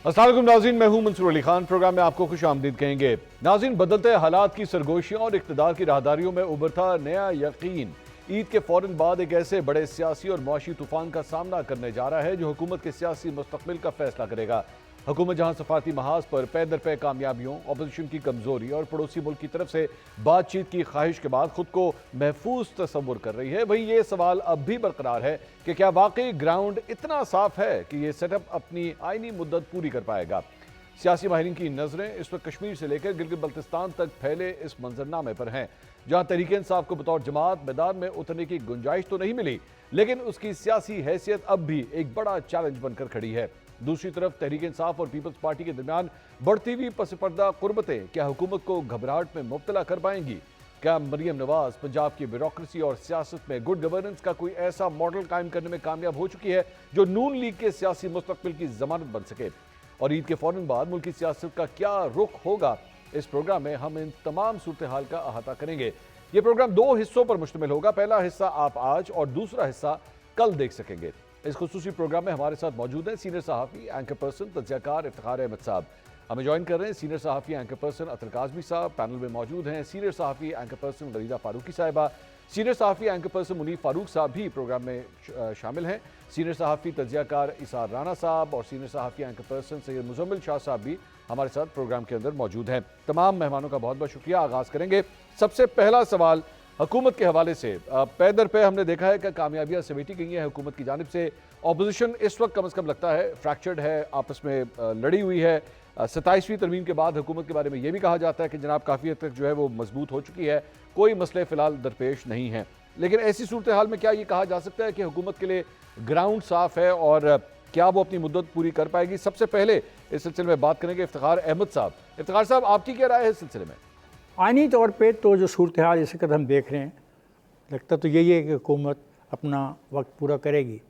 अस्सलाम वालेकुम नाज़रीन, मैं हूं मंसूर अली खान। प्रोग्राम में आपको खुश आमदीद कहेंगे। नाज़रीन, बदलते हालात की सरगोशियों और इक़्तिदार की राहदारियों में उभरता नया यकीन ईद के फौरन बाद एक ऐसे बड़े सियासी और मुआशी तूफान का सामना करने जा रहा है जो हुकूमत के सियासी मुस्तक़बिल का फैसला करेगा। हुकूमत जहां सफारती महाज पर पै दर पै कामयाबियों, अपोजिशन की कमजोरी और पड़ोसी मुल्क की तरफ से बातचीत की ख्वाहिश के बाद खुद को महफूज तस्वुर कर रही है, वहीं ये सवाल अब भी बरकरार है कि क्या वाकई ग्राउंड इतना साफ है कि ये सेटअप अपनी आइनी मुद्दत पूरी कर पाएगा। सियासी माहिरीन की नजरें इस वक्त कश्मीर से लेकर गिलगित बल्तिस्तान तक फैले इस मंजरनामे पर हैं, जहां तहरीक इंसाफ को बतौर जमात मैदान में उतरने की गुंजाइश तो नहीं मिली, लेकिन उसकी सियासी हैसियत अब भी एक बड़ा चैलेंज बनकर खड़ी है। दूसरी तरफ तहरीक इंसाफ और पीपल्स पार्टी के दरमियान बढ़ती हुई पसपर्दा कुर्बतें क्या हुकूमत को घबराहट में मुब्तला कर पाएंगी? क्या मरियम नवाज पंजाब की ब्यूरोक्रेसी और सियासत में गुड गवर्नेंस का कोई ऐसा मॉडल कायम करने में कामयाब हो चुकी है जो नून लीग के सियासी मुस्तकबिल की जमानत बन सके? और ईद के फौरन बाद मुल्क की सियासत का क्या रुख होगा? इस प्रोग्राम में हम इन तमाम सूरत हाल का अहाता करेंगे। ये प्रोग्राम दो हिस्सों पर मुश्तमिल होगा। पहला हिस्सा आप आज और दूसरा हिस्सा कल देख सकेंगे। इस खुसूसी प्रोग्राम में हमारे साथ मौजूद हैं सीनियर सहाफ़ी एंकर पर्सन तज्ज़ियाकार इफ्तिखार अहमद साहब। हमें ज्वाइन कर रहे हैं सीनियर सहाफ़ी एंकर पर्सन अतर काज़मी साहब। पैनल में मौजूद हैं सीनियर सहाफ़ी एंकर पर्सन वरीदा फारूकी साहिबा, सीनियर सहाफ़ी एंकर पर्सन मुनीफ फारूक साहब भी प्रोग्राम में शामिल हैं, सीनियर सहाफ़ी तज्ज़ियाकार इसार राना साहब और सीनियर सहाफ़ी एंकर पर्सन सैयद मुज़म्मिल शाह साहब भी हमारे साथ प्रोग्राम के अंदर मौजूद हैं। तमाम मेहमानों का बहुत बहुत शुक्रिया। आगाज़ करेंगे सबसे पहला सवाल हुकूमत के हवाले से। पै दर पे हमने देखा है कि कामयाबियाँ समेटी गई हैं हुकूमत की जानिब से। ऑपोजिशन इस वक्त कम अज़ कम लगता है फ्रैक्चर्ड है, आपस में लड़ी हुई है। 27वीं तरमीम के बाद हुकूमत के बारे में ये भी कहा जाता है कि जनाब काफ़ी हद तक जो है वो मजबूत हो चुकी है, कोई मसले फ़िलहाल दरपेश नहीं हैं। लेकिन ऐसी सूरत हाल में क्या ये कहा जा सकता है कि हुकूमत के लिए ग्राउंड साफ़ है और क्या वो अपनी मुद्दत पूरी कर पाएगी? सबसे पहले इस सिलसिले में बात करेंगे इफ्तिखार अहमद साहब। इफ्तिखार साहब, आपकी क्या राय है इस सिलसिले में? आइनी तौर पे तो जो सूरत हाल इस वक्त हम देख रहे हैं, लगता तो यही है कि हुकूमत अपना वक्त पूरा करेगी।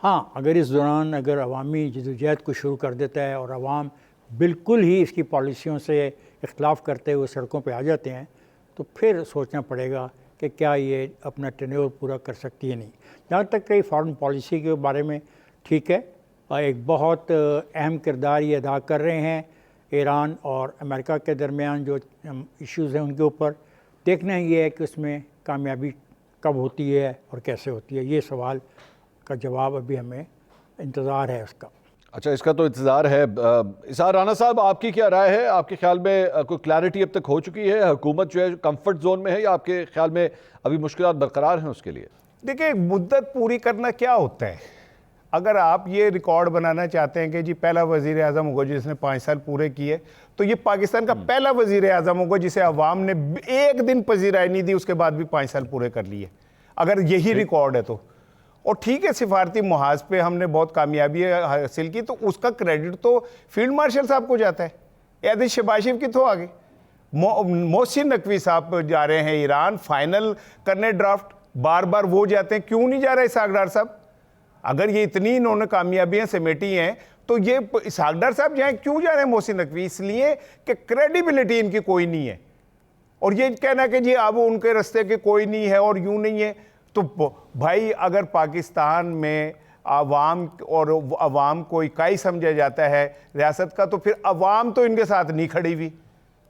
हाँ, अगर इस दौरान अगर अवामी जदोजहद को शुरू कर देता है और अवाम बिल्कुल ही इसकी पॉलिसियों से इख्तलाफ करते हुए सड़कों पे आ जाते हैं, तो फिर सोचना पड़ेगा कि क्या ये अपना टेन्योर पूरा कर सकती है नहीं। जहाँ तक कि फॉरेन पॉलिसी के बारे में ठीक है, एक बहुत अहम किरदार ये अदा कर रहे हैं ईरान और अमेरिका के दरमियान जो इश्यूज़ हैं उनके ऊपर। देखना ये है कि उसमें कामयाबी कब होती है और कैसे होती है। ये सवाल का जवाब अभी हमें इंतज़ार है उसका। अच्छा, इसका तो इंतज़ार है। इसार राना साहब, आपकी क्या राय है? आपके ख्याल में कोई क्लैरिटी अब तक हो चुकी है? हुकूमत जो है कंफर्ट जोन में है या आपके ख्याल में अभी मुश्किलात बरकरार हैं उसके लिए? देखिए, मुद्दत पूरी करना क्या होता है? अगर आप ये रिकॉर्ड बनाना चाहते हैं कि जी पहला वज़ीर आज़म होगा जिसने 5 साल पूरे किए, तो ये पाकिस्तान का पहला वज़ीर आज़म होगा जिसे अवाम ने एक दिन पजीराई नहीं दी, उसके बाद भी 5 साल पूरे कर लिए, अगर यही रिकॉर्ड है तो। और ठीक है, सिफारती मुहाज पे हमने बहुत कामयाबी हासिल की, तो उसका क्रेडिट तो फील्ड मार्शल साहब को जाता है। यादिश शबाशिफ की तो आगे मोहसिन नकवी साहब जा रहे हैं ईरान फाइनल करने ड्राफ्ट, बार बार वो जाते हैं, क्यों नहीं जा रहे इसहाक डार साहब? अगर ये इतनी इन्होंने कामयाबियां समेटी हैं तो ये इसहाक डार साहब जाए, क्यों जा रहे हैं मोहसिन नकवी? इसलिए कि क्रेडिबिलिटी इनकी कोई नहीं है। और ये कहना कि जी अब उनके रास्ते के कोई नहीं है और यूं नहीं है, तो भाई अगर पाकिस्तान में अवाम और अवाम को इकाई समझा जाता है रियासत का, तो फिर अवाम तो इनके साथ नहीं खड़ी हुई।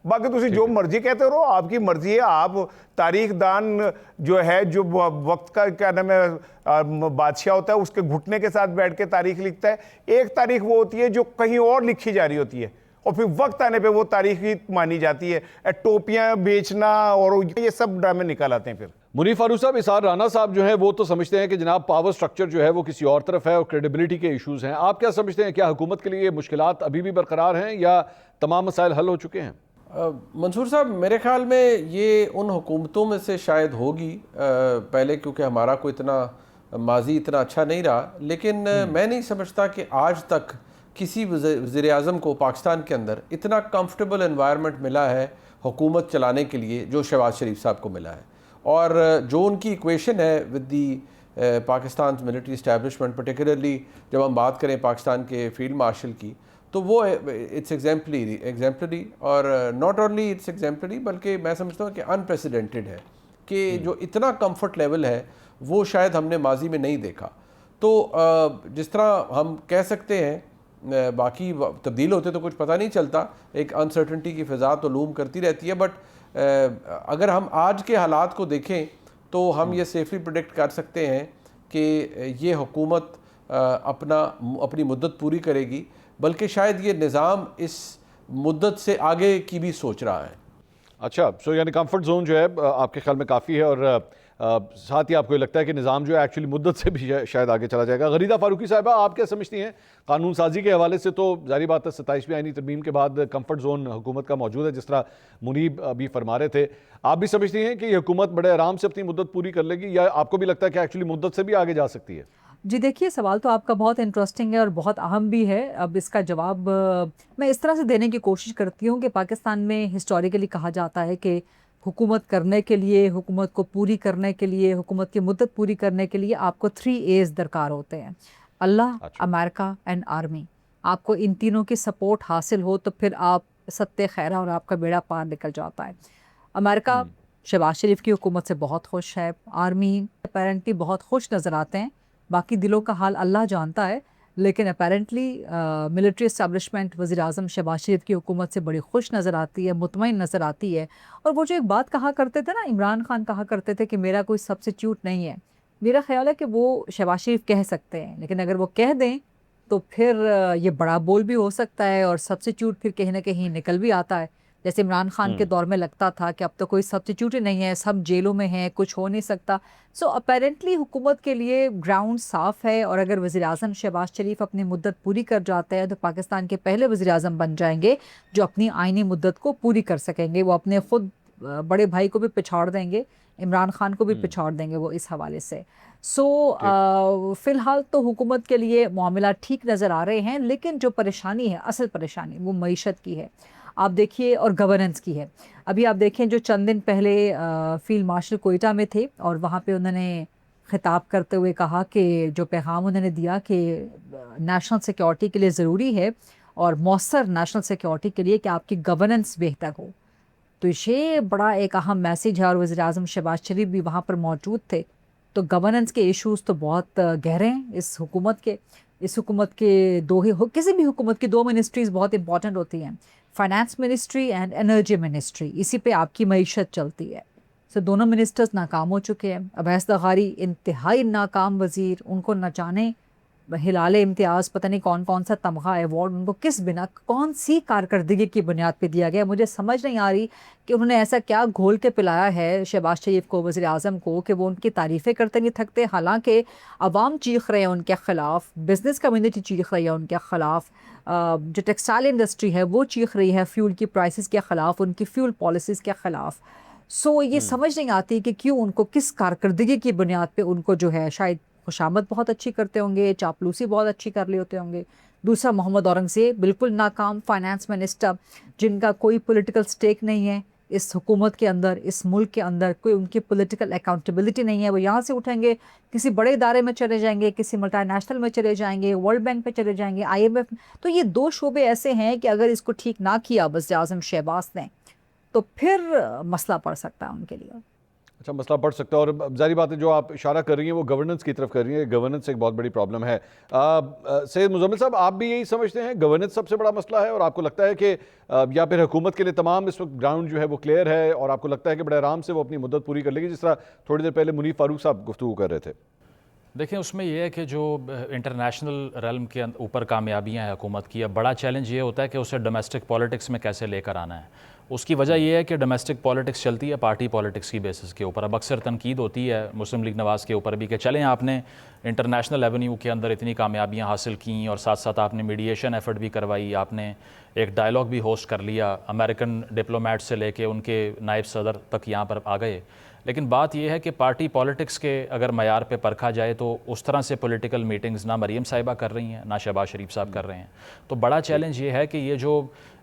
बाकी तुम जो मर्जी कहते रहो, आपकी मर्जी है। आप तारीख दान जो है, जो वक्त का क्या नाम है बादशाह होता है, उसके घुटने के साथ बैठ के तारीख लिखता है। एक तारीख वो होती है जो कहीं और लिखी जा रही होती है और फिर वक्त आने पे वो तारीख ही मानी जाती है। टोपियां बेचना और ये सब ड्रामे निकल आते हैं फिर। मुनीफ फारूक साहब, इसार राना साहब जो है वो तो समझते हैं कि जनाब पावर स्ट्रक्चर जो है वो किसी और तरफ है और क्रेडिबिलिटी के इश्यूज हैं। आप क्या समझते हैं, क्या हुकूमत के लिए मुश्किलात अभी भी बरकरार हैं या तमाम मसाइल हल हो चुके हैं? मंसूर साहब, मेरे ख्याल में ये उन हुकूमतों में से शायद होगी पहले, क्योंकि हमारा कोई इतना माजी इतना अच्छा नहीं रहा, लेकिन मैं नहीं समझता कि आज तक किसी वज़ीर आज़म को पाकिस्तान के अंदर इतना कंफर्टेबल एनवायरनमेंट मिला है हुकूमत चलाने के लिए जो शहबाज शरीफ साहब को मिला है। और जो उनकी इक्वेशन है with the Pakistan military establishment, particularly जब हम बात करें पाकिस्तान के फील्ड मार्शल की, तो वो इट्स एग्जाम्पलरी और नॉट ओनली इट्स एग्जाम्पलरी बल्कि मैं समझता हूँ कि अनप्रेसिडेंटेड है कि जो इतना कंफर्ट लेवल है वो शायद हमने माजी में नहीं देखा। तो जिस तरह हम कह सकते हैं बाकी तब्दील होते तो कुछ पता नहीं चलता, एक अनसर्टनिटी की फ़िज़ा तो लूम करती रहती है। बट अगर हम आज के हालात को देखें तो हम ये सेफली प्रेडिक्ट कर सकते हैं कि ये हुकूमत अपनी मुद्दत पूरी करेगी, बल्कि शायद ये निज़ाम इस मुद्दत से आगे की भी सोच रहा है। अच्छा, सो यानी कंफर्ट जोन जो है आपके ख्याल में काफ़ी है, और साथ ही आपको ये लगता है कि निज़ाम जो है एक्चुअली मुद्दत से भी शायद आगे चला जाएगा। गरीदा फारूकी साहिबा, आप क्या समझती हैं? कानून साजी के हवाले से तो जारी बात है 27वीं आईनी तरमीम के बाद कंफर्ट जोन हुकूमत का मौजूद है, जिस तरह मुनीब अभी फरमा रहे थे। आप भी समझती हैं कि ये हुकूमत बड़े आराम से अपनी मुद्दत पूरी कर लेगी, या आपको भी लगता है कि एक्चुअली मुद्दत से भी आगे जा सकती है? जी देखिए, सवाल तो आपका बहुत इंटरेस्टिंग है और बहुत अहम भी है। अब इसका जवाब मैं इस तरह से देने की कोशिश करती हूँ कि पाकिस्तान में हिस्टोरिकली कहा जाता है कि हुकूमत करने के लिए, हुकूमत को पूरी करने के लिए, हुकूमत की मुद्दत पूरी करने के लिए आपको 3 A's दरकार होते हैं: अल्लाह, अमेरिका एंड आर्मी। आपको इन तीनों की सपोर्ट हासिल हो तो फिर आप सत्ते खैरा और आपका बेड़ा पार निकल जाता है। अमेरिका शहबाज शरीफ की हुकूमत से बहुत खुश है, आर्मी अपेरेंटली बहुत खुश नज़र आते हैं, बाकी दिलों का हाल अल्लाह जानता है, लेकिन अपेरेंटली मिलिट्री इस्टेब्लिशमेंट वज़ीर आज़म शहबाज शरीफ की हुकूमत से बड़ी खुश नज़र आती है, मुतमईन नज़र आती है। और वो जो एक बात कहा करते थे ना, इमरान खान कहा करते थे कि मेरा कोई सब्स्टिट्यूट नहीं है, मेरा ख्याल है कि वो शहबाज शरीफ कह सकते हैं, लेकिन अगर वो कह दें तो फिर ये बड़ा बोल भी हो सकता है और सब्स्टिट्यूट फिर कहीं ना कहीं निकल भी आता है। जैसे इमरान खान के दौर में लगता था कि अब तो कोई सब्स्टिट्यूट ही नहीं है, सब जेलों में हैं, कुछ हो नहीं सकता। सो अपेरेंटली हुकूमत के लिए ग्राउंड साफ़ है, और अगर वज़ीर आज़म शहबाज शरीफ अपनी मुद्दत पूरी कर जाते हैं तो पाकिस्तान के पहले वज़ीर आज़म बन जाएंगे जो अपनी आइनी मुद्दत को पूरी कर सकेंगे। वो अपने ख़ुद बड़े भाई को भी पिछाड़ देंगे, इमरान खान को भी पिछाड़ देंगे वो इस हवाले से। फ़िलहाल तो हुकूमत के लिए मामला ठीक नज़र आ रहे हैं, लेकिन जो परेशानी है, असल परेशानी वो मईशत की है, आप देखिए, और गवर्नेंस की है। अभी आप देखें, जो चंद दिन पहले फील्ड मार्शल कोयटा में थे और वहाँ पे उन्होंने ख़िताब करते हुए कहा कि जो पैगाम उन्होंने दिया कि नेशनल सिक्योरिटी के लिए ज़रूरी है और मौसर नेशनल सिक्योरिटी के लिए कि आपकी गवर्नेंस बेहतर हो, तो ये बड़ा एक अहम मैसेज है। और वज़ीर आज़म शहबाज शरीफ भी वहाँ पर मौजूद थे, तो गवर्नेंस के इश्यूज़ तो बहुत गहरे हैं इस हुकूमत के। इस हुकूमत के किसी भी हुकूमत की 2 मिनिस्ट्रीज़ बहुत इंपॉर्टेंट होती हैं, finance ministry and energy ministry, इसी पे आपकी मईशत चलती है। सो दोनों मिनिस्टर्स नाकाम हो चुके हैं। अवैस दगारी इंतहाई नाकाम वज़ीर, उनको न जाने हिलाल इम्तियाज़, पता नहीं कौन कौन सा तमगा अवार्ड उनको किस बिना, कौन सी कारकर्दगी की बुनियाद पे दिया गया। मुझे समझ नहीं आ रही कि उन्होंने ऐसा क्या घोल के पिलाया है शहबाज शरीफ को, वज़ीर आज़म को, कि वो उनकी तारीफ़ें करते नहीं थकते। हालांकि अवाम चीख रहे हैं उनके ख़िलाफ़, बिज़नेस कम्युनिटी चीख रही है उनके ख़िलाफ़, जो टेक्सटाइल इंडस्ट्री है वो चीख रही है फ्यूल की प्राइसेस के ख़िलाफ़, उनकी फ्यूल पॉलिसीज़ के ख़िलाफ़। सो ये समझ नहीं आती कि क्यों उनको, किस कारकर्दगी की बुनियाद पे उनको जो है, शायद खुशामद बहुत अच्छी करते होंगे, चापलूसी बहुत अच्छी कर ले होते होंगे। दूसरा, मोहम्मद औरंगज़ेब बिल्कुल नाकाम फाइनेंस मिनिस्टर, जिनका कोई पॉलिटिकल स्टेक नहीं है इस हुकूमत के अंदर, इस मुल्क के अंदर कोई उनकी पॉलिटिकल अकाउंटेबिलिटी नहीं है। वो यहाँ से उठेंगे, किसी बड़े इदारे में चले जाएंगे, किसी मल्टीनेशनल में चले जाएंगे, वर्ल्ड बैंक पे चले जाएंगे, IMF। तो ये 2 शोबे ऐसे हैं कि अगर इसको ठीक ना किया वज़ीर आज़म शहबाज ने तो फिर मसला पड़ सकता है उनके लिए। अच्छा, मसला बढ़ सकता है। और जारी बात है, जो आप इशारा कर रही हैं वो गवर्नेंस की तरफ कर रही हैं। गवर्नेंस एक बहुत बड़ी प्रॉब्लम है। सैयद मुज़म्मिल साहब, आप भी यही समझते हैं गवर्नेंस सबसे बड़ा मसला है, और आपको लगता है कि या फिर हुकूमत के लिए तमाम इस वक्त ग्राउंड जो है वो क्लियर है और आपको लगता है कि बड़े आराम से वो अपनी मुद्दत पूरी कर लेगी, जिस तरह थोड़ी देर पहले मुनीब फारूक साहब गुफ्तगू कर रहे थे? देखिए, उसमें यह है कि जो इंटरनेशनल रेल्म के ऊपर कामयाबियाँ हैं हुकूमत की, अब बड़ा चैलेंज ये होता है कि उसे डोमेस्टिक पॉलिटिक्स में कैसे लेकर आना है। उसकी वजह यह है कि डोमेस्टिक पॉलिटिक्स चलती है पार्टी पॉलिटिक्स की बेसिस के ऊपर। अब अक्सर तनकीद होती है मुस्लिम लीग नवाज़ के ऊपर भी कि चलें, आपने इंटरनेशनल एवेन्यू के अंदर इतनी कामयाबियाँ हासिल की और साथ साथ आपने मीडिएशन एफर्ट भी करवाई, आपने एक डायलॉग भी होस्ट कर लिया, अमेरिकन डिप्लोमेट से लेके उनके नायब सदर तक यहाँ पर आ गए। लेकिन बात यह है कि पार्टी पॉलिटिक्स के अगर मयार पे परखा जाए तो उस तरह से पॉलिटिकल मीटिंग्स ना मरीम साहिबा कर रही हैं, ना शहबाज शरीफ साहब कर रहे हैं। तो बड़ा चैलेंज ये है कि ये जो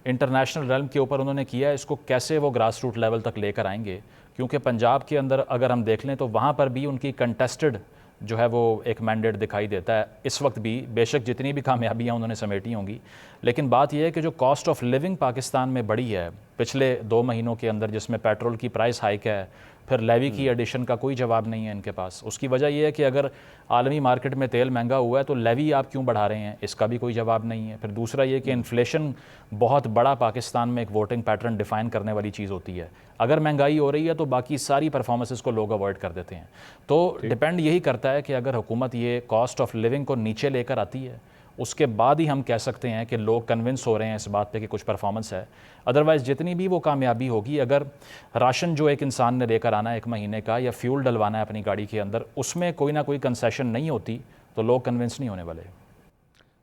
इंटरनेशनल रेल्म के ऊपर उन्होंने किया है, इसको कैसे वो ग्रास रूट लेवल तक लेकर आएंगे। क्योंकि पंजाब के अंदर अगर हम देख लें तो वहाँ पर भी उनकी कंटेस्टेड जो है वो एक मैंडेट दिखाई देता है इस वक्त भी, बेशक जितनी भी कामयाबियाँ उन्होंने समेटी होंगी। लेकिन बात यह है कि जो कॉस्ट ऑफ लिविंग पाकिस्तान में बढ़ी है पिछले 2 महीनों के अंदर, जिसमें पेट्रोल की प्राइस हाइक है, फिर लेवी की एडिशन का कोई जवाब नहीं है इनके पास। उसकी वजह यह है कि अगर आलमी मार्केट में तेल महंगा हुआ है तो लेवी आप क्यों बढ़ा रहे हैं, इसका भी कोई जवाब नहीं है। फिर दूसरा ये कि इन्फ्लेशन बहुत बड़ा पाकिस्तान में एक वोटिंग पैटर्न डिफ़ाइन करने वाली चीज़ होती है। अगर महंगाई हो रही है तो बाकी सारी परफॉर्मेंसेस को लोग अवॉइड कर देते हैं। तो डिपेंड यही करता है कि अगर हुकूमत ये कॉस्ट ऑफ लिविंग को नीचे लेकर आती है, उसके बाद ही हम कह सकते हैं कि लोग कन्विंस हो रहे हैं इस बात पे कि कुछ परफॉर्मेंस है। अदरवाइज़ जितनी भी वो कामयाबी होगी, अगर राशन जो एक इंसान ने लेकर आना है 1 महीने का, या फ्यूल डलवाना है अपनी गाड़ी के अंदर, उसमें कोई ना कोई कंसेशन नहीं होती तो लोग कन्विंस नहीं होने वाले।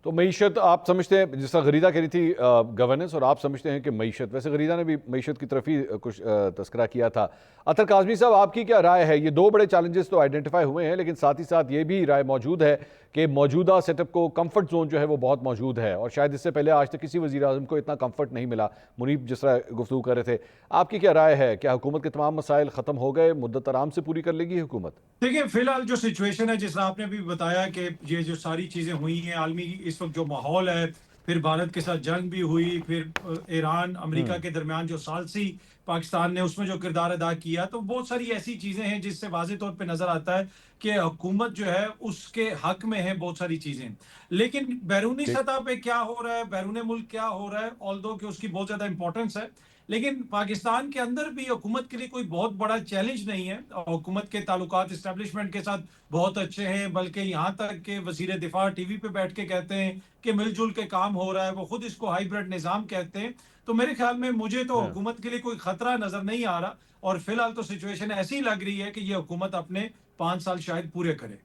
तो मईशत आप समझते हैं, जिस तरह गरीदा कह रही थी गवर्नेंस, और आप समझते हैं कि मईशत, वैसे गरीदा ने भी मईशत की तरफ ही कुछ तस्करा किया था। अतर काज़मी साहब, आपकी क्या राय है? ये 2 बड़े चैलेंजेस तो आइडेंटिफाई हुए हैं, लेकिन साथ ही साथ ये भी राय मौजूद है कि मौजूदा सेटअप को कंफर्ट जोन जो है वो बहुत मौजूद है, और शायद इससे पहले आज तक किसी वज़ीर आज़म को इतना कंफर्ट नहीं मिला। मुनीब जिस तरह गुफ्तगू कर रहे थे, आपकी क्या राय है? क्या हुकूमत के तमाम मसाइल ख़त्म हो गए, मुद्दत आराम से पूरी कर लेगी हुकूमत? देखिए, फिलहाल जो सिचुएशन है, जिस तरह आपने भी बताया कि ये जो सारी चीजें हुई हैं, आलमी इस वक्त जो माहौल है, फिर भारत के साथ जंग भी हुई, फिर ईरान अमेरिका के दरमियान जो सालसी पाकिस्तान ने उसमें जो किरदार अदा किया, तो बहुत सारी ऐसी चीजें हैं जिससे वाज़ेह तौर पे नजर आता है कि हुकूमत जो है उसके हक में है बहुत सारी चीजें। लेकिन बैरूनी सतह पे क्या हो रहा है, बैरून मुल्क क्या हो रहा है, ऑल्दो कि उसकी बहुत ज्यादा इंपॉर्टेंस है, लेकिन पाकिस्तान के अंदर भी हुकूमत के लिए कोई बहुत बड़ा चैलेंज नहीं है। हुकूमत के ताल्लुकात इस्टेब्लिशमेंट के साथ बहुत अच्छे हैं, बल्कि यहाँ तक के वजीर दिफा टीवी पे बैठ के कहते हैं कि मिलजुल के काम हो रहा है, वो खुद इसको हाइब्रिड निज़ाम कहते हैं। तो मेरे ख्याल में मुझे तो हुकूमत के लिए कोई खतरा नजर नहीं आ रहा, और फिलहाल तो सिचुएशन ऐसी लग रही है कि ये हुकूमत अपने 5 साल शायद पूरे करे।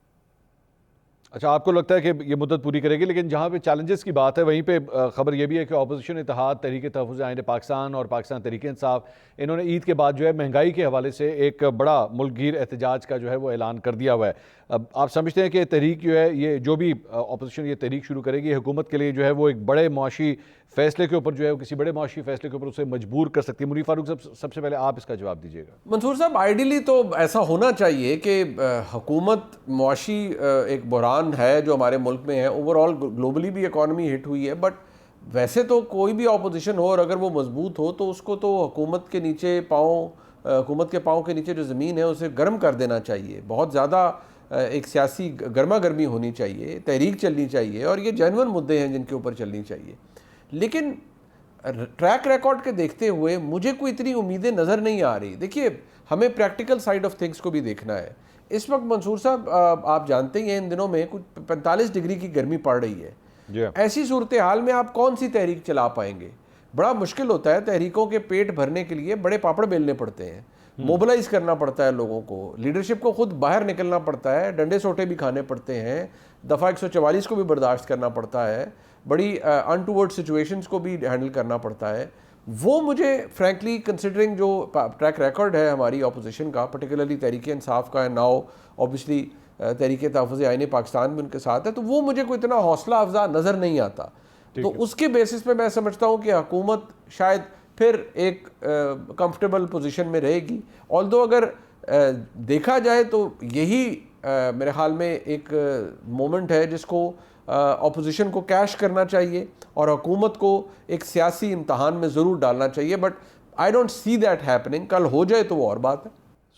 अच्छा, आपको लगता है कि ये मुद्दत पूरी करेगी, लेकिन जहाँ पे चैलेंजेस की बात है वहीं पे खबर ये भी है कि अपोजिशन इत्तेहाद तहरीक तहफ़्फ़ुज़ आईन पाकिस्तान और पाकिस्तान तहरीक इंसाफ, इन्होंने ईद के बाद जो है महंगाई के हवाले से एक बड़ा मुल्कगीर एहतजाज का जो है वो ऐलान कर दिया हुआ है। अब आप समझते हैं कि तहरीक जो है, ये जो भी अपोजिशन ये तहरीक शुरू करेगी, हुकूमत के लिए जो है वो एक बड़े मुआशी फैसले के ऊपर जो है वो किसी बड़े मुआशी फैसले के ऊपर उसे मजबूर कर सकती है? मुनीर फारूक साहब, सबसे पहले आप इसका जवाब दीजिएगा। मंसूर साहब, आइडियली तो ऐसा होना चाहिए कि हुकूमत मुआशी एक बहरान है जो हमारे मुल्क में है, ओवरऑल ग्लोबली भी इकॉनमी हिट हुई है, बट वैसे तो कोई भी अपोजिशन हो और अगर वो मजबूत हो तो उसको तो हुकूमत के नीचे हुकूमत के पाँव के नीचे जो ज़मीन है उसे गर्म कर देना चाहिए। बहुत ज़्यादा एक सियासी गर्मा गर्मी होनी चाहिए, तहरीक चलनी चाहिए, और ये जेन्युइन मुद्दे हैं जिनके ऊपर चलनी चाहिए। लेकिन ट्रैक रिकॉर्ड के देखते हुए मुझे कोई इतनी उम्मीदें नज़र नहीं आ रही। देखिए, हमें प्रैक्टिकल साइड ऑफ थिंग्स को भी देखना है। इस वक्त मंसूर साहब, आप जानते ही हैं इन दिनों में कुछ 45 डिग्री की गर्मी पड़ रही है। ऐसी सूरत हाल में आप कौन सी तहरीक चला पाएंगे? बड़ा मुश्किल होता है। तहरीकों के पेट भरने के लिए बड़े पापड़ बेलने पड़ते हैं, मोबिलाइज करना पड़ता है लोगों को, लीडरशिप को खुद बाहर निकलना पड़ता है, डंडे सोटे भी खाने पड़ते हैं, दफ़ा 144 को भी बर्दाश्त करना पड़ता है, बड़ी अनटूवर्ड सिचुएशंस को भी हैंडल करना पड़ता है। वो मुझे फ्रैंकली कंसिडरिंग जो ट्रैक रिकॉर्ड है हमारी अपोजिशन का, पर्टिकुलरली तहरीक इंसाफ का, नाउ ऑब्वियसली तहरीक तहफ़्फ़ुज़ आईन पाकिस्तान भी उनके साथ है, तो वो मुझे कोई इतना हौसला अफजा नज़र नहीं आता। तो उसके बेसिस पे मैं समझता हूँ कि हुकूमत शायद फिर एक कंफर्टेबल पोजीशन में रहेगी। ऑल्दो अगर देखा जाए तो यही मेरे ख्याल में एक मोमेंट है जिसको अपोजिशन को कैश करना चाहिए और हुकूमत को एक सियासी इम्तहान में ज़रूर डालना चाहिए, but I don't see that happening. कल हो जाए तो वो और बात है।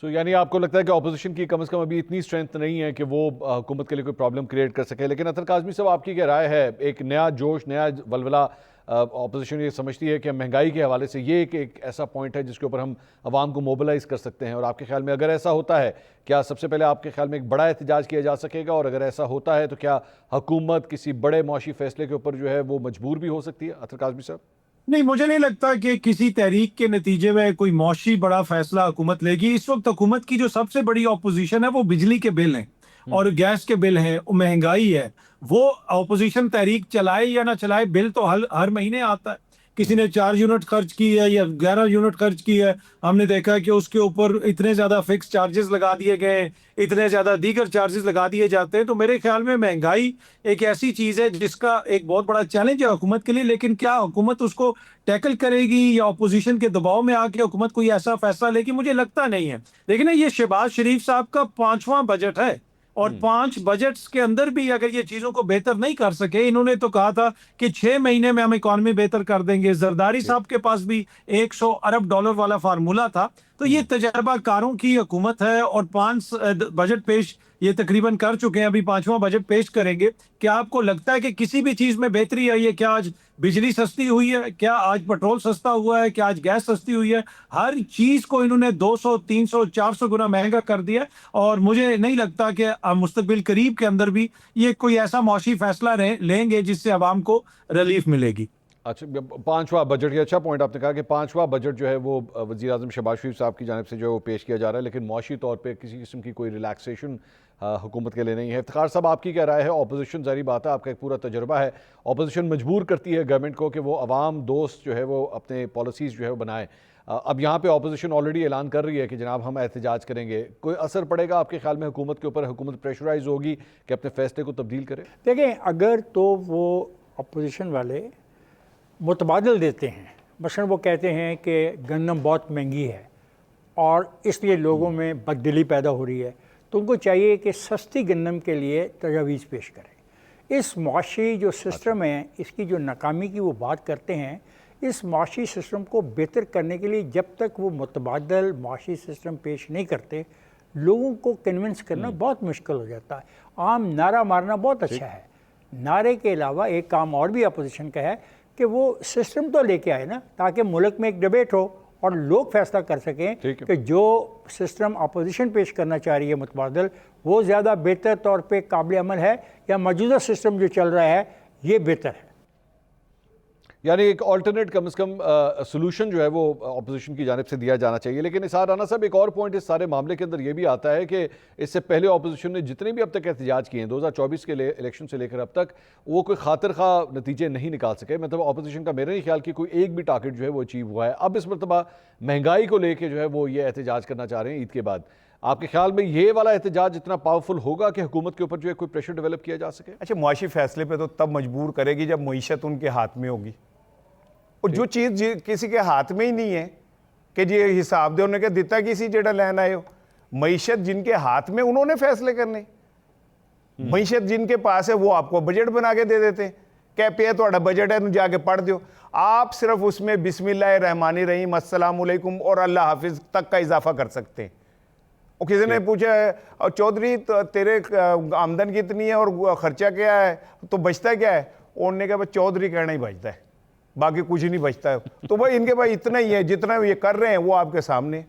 सो यानी आपको लगता है कि अपोजिशन की कम से कम अभी इतनी स्ट्रेंथ नहीं है कि वो हुकूमत के लिए कोई प्रॉब्लम क्रिएट कर सके। लेकिन अतर काज़मी साहब, आपकी क्या राय है? एक नया जोश, नया वलवला, अपोजिशन ये समझती है कि महंगाई के हवाले से ये एक ऐसा पॉइंट है जिसके ऊपर हम आवाम को मोबिलाइज कर सकते हैं, और आपके ख्याल में अगर ऐसा होता है, क्या सबसे पहले आपके ख्याल में एक बड़ा एहतजाज किया जा सकेगा? और अगर ऐसा होता है तो क्या हुकूमत किसी बड़े मुआशी फैसले के ऊपर जो है वो मजबूर भी हो सकती है? अतर काज़मी साहब, नहीं, मुझे नहीं लगता कि किसी तहरीक के नतीजे में कोई मौशी बड़ा फैसला हुकूमत लेगी। इस वक्त हुकूमत की जो सबसे बड़ी ऑपोजिशन है वो बिजली के बिल हैं और गैस के बिल हैं, महंगाई है। वो ऑपोजिशन तहरीक चलाए या ना चलाए, बिल तो हर महीने आता है। किसी ने 4 यूनिट खर्च की है या 11 यूनिट खर्च की है, हमने देखा है कि उसके ऊपर इतने ज़्यादा फिक्स चार्जेस लगा दिए गए, इतने ज़्यादा दीगर चार्जेस लगा दिए जाते हैं। तो मेरे ख्याल में महंगाई एक ऐसी चीज़ है जिसका एक बहुत बड़ा चैलेंज है हुकूमत के लिए, लेकिन क्या हुकूमत उसको टैकल करेगी या अपोजिशन के दबाव में आके हुकूमत कोई ऐसा फैसला लेगी, मुझे लगता नहीं है। लेकिन ये शहबाज शरीफ साहब का 5वां बजट है और 5 बजट्स के अंदर भी अगर ये चीजों को बेहतर नहीं कर सके, इन्होंने तो कहा था कि 6 महीने में हम इकॉनमी बेहतर कर देंगे। जरदारी साहब के पास भी $100 अरब वाला फार्मूला था, तो ये तजर्बाकारों की हुकूमत है और 5 बजट पेश ये तकरीबन कर चुके हैं, अभी 5वां बजट पेश करेंगे। क्या आपको लगता है कि किसी भी चीज में बेहतरी आई है? क्या आज बिजली सस्ती हुई है? क्या आज पेट्रोल सस्ता हुआ है? क्या आज गैस सस्ती हुई है? हर चीज को इन्होंने 200, 300, 400 गुना महंगा कर दिया और मुझे नहीं लगता कि मुस्तकबिल करीब के अंदर भी ये कोई ऐसा मौशी फैसला लेंगे जिससे आवाम को रिलीफ मिलेगी। अच्छा, 5वां बजट, ये अच्छा पॉइंट आपने कहा कि 5वां बजट जो है वो वज़ीर आज़म शहबाज शरीफ साहब की जानिब से जो है वो पेश किया जा रहा है, लेकिन मौशी तौर पे किसी किस्म की कोई रिलैक्सेशन हुकूमत के लिए नहीं है। इफ्तिखार साहब, आपकी क्या राय है? ऑपोजिशन, ज़ाहिर बात है आपका एक पूरा तजुर्बा है, ऑपोजिशन मजबूर करती है गवर्नमेंट को कि वो अवाम दोस्त जो है वो अपने पॉलिसीज़ जो है वो बनाए। अब यहाँ पे ऑपोजिशन ऑलरेडी ऐलान कर रही है कि जनाब हम एहतजाज करेंगे। कोई असर पड़ेगा आपके ख्याल में हुकूमत के ऊपर? हुकूमत प्रेशराइज होगी कि अपने फैसले को तब्दील करे? देखें, अगर तो वो अपोजिशन वाले मुतबादल देते हैं, मसलन वो कहते हैं कि गंदम बहुत महंगी है और इसलिए लोगों में बददिली पैदा हो रही है, तो उनको चाहिए कि सस्ती गंदम के लिए तजावीज़ पेश करें। इस मुआशी जो सिस्टम है, इसकी जो नाकामी की वो बात करते हैं, इस मुआशी सिस्टम को बेहतर करने के लिए जब तक वो मुतबादल मुआशी सिस्टम पेश नहीं करते, लोगों को कन्विंस करना बहुत मुश्किल हो जाता है। आम नारा मारना बहुत अच्छा है, नारे के अलावा एक काम और भी अपोजिशन का है कि वो सिस्टम तो लेके आए ना, ताकि मुल्क में एक डिबेट हो और लोग फैसला कर सकें कि जो सिस्टम अपोजिशन पेश करना चाह रही है मुतबादल, वो ज़्यादा बेहतर तौर पे काबिल अमल है या मौजूदा सिस्टम जो चल रहा है ये बेहतर है। यानी एक ऑल्टरनेट कम से कम सोल्यूशन जो है वो अपोजिशन की जानिब से दिया जाना चाहिए। लेकिन इसार राना साहब, एक और पॉइंट इस सारे मामले के अंदर ये भी आता है कि इससे पहले अपोजिशन ने जितने भी अब तक एहतजाज किए हैं 2024 के इलेक्शन से लेकर अब तक, वो कोई खातिर खा नतीजे नहीं निकाल सके। मतलब अपोजिशन का मेरा नहीं ख्याल कि कोई एक भी टारगेट जो है वो अचीव हुआ है। अब इस मरतबा महंगाई को लेकर जो है वो ये एहतजाज करना चाह रहे हैं ईद के बाद। आपके ख्याल में ये वाला एहतजाज इतना पावरफुल होगा कि हुकूमत के ऊपर जो है कोई प्रेशर डेवलप किया जा सके? अच्छा, मुआशी फैसले पे तो तब मजबूर करेगी जब मईशत उनके हाथ में होगी, और जो चीज़ किसी के हाथ में ही नहीं है कि जी हिसाब दे उन्हें दिता किसी जेड़ा लैन आए हो। मईशत जिनके हाथ में, उन्होंने फैसले करने। मईशत जिनके पास है वो आपको बजट बना के दे देते हैं, कह पे थोड़ा बजट है जाके पढ़ दो। आप सिर्फ उसमें बिस्मिल्लाहिर्रहमानिर्रहीम, अस्सलाम वालेकुम और अल्लाह हाफिज तक का इजाफा कर सकते हैं। और किसी ने पूछा और चौधरी तेरे आमदन कितनी है और खर्चा क्या है तो बचता क्या है? उन्होंने कहा भाई चौधरी कहना ही बचता है, बाकी कुछ नहीं बचता है। तो भाई इनके पास इतना ही है, जितना ये कर रहे हैं वो आपके सामने।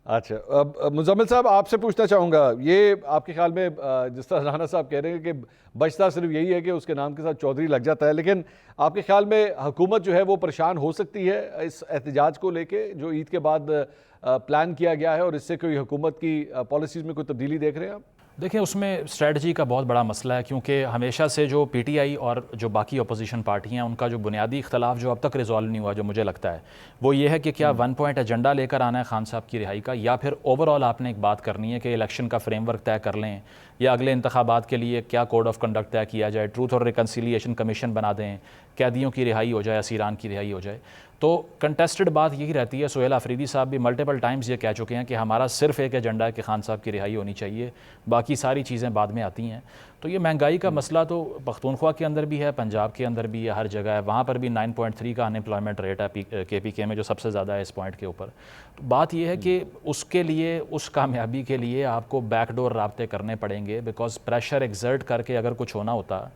अच्छा, अब मुजम्मिल साहब आपसे पूछना चाहूँगा, ये आपके ख्याल में जिस तरह राना साहब कह रहे हैं कि बचता सिर्फ यही है कि उसके नाम के साथ चौधरी लग जाता है, लेकिन आपके ख्याल में हुकूमत जो है वो परेशान हो सकती है इस एहतजाज को लेके जो ईद के बाद प्लान किया गया है, और इससे कोई हुकूमत की पॉलिसीज़ में कोई तब्दीली देख रहे हैं आप? देखिए, उसमें स्ट्रेटजी का बहुत बड़ा मसला है, क्योंकि हमेशा से जो पीटीआई और जो बाकी अपोजिशन पार्टियां हैं उनका जो बुनियादी इख्तलाफ जो अब तक रिजॉल्व नहीं हुआ, जो मुझे लगता है वो ये है कि क्या 1 पॉइंट एजेंडा लेकर आना है खान साहब की रिहाई का, या फिर ओवरऑल आपने एक बात करनी है कि इलेक्शन का फ्रेमवर्क तय कर लें या अगले इंतखाबात के लिए क्या कोड ऑफ कंडक्ट तय किया जाए, ट्रूथ और रिकन्सिलिएशन कमीशन बना दें, कैदियों की रिहाई हो जाए, असीरान की रिहाई हो जाए। तो कंटेस्टेड बात यही रहती है। सुहेल अफरीदी साहब भी मल्टीपल टाइम्स ये कह चुके हैं कि हमारा सिर्फ एक एजेंडा है कि खान साहब की रिहाई होनी चाहिए, बाकी सारी चीज़ें बाद में आती हैं। तो ये महंगाई का मसला तो पख्तूनख्वा के अंदर भी है, पंजाब के अंदर भी है, हर जगह है। वहाँ पर भी 9.3 का अनएम्प्लॉयमेंट रेट है KPK में, जो सबसे ज़्यादा है इस पॉइंट के ऊपर। तो बात यह है कि उसके लिए, उस कामयाबी के लिए आपको बैकडोर राब्ते करने पड़ेंगे, बिकॉज प्रेशर एक्सर्ट करके अगर कुछ होना होता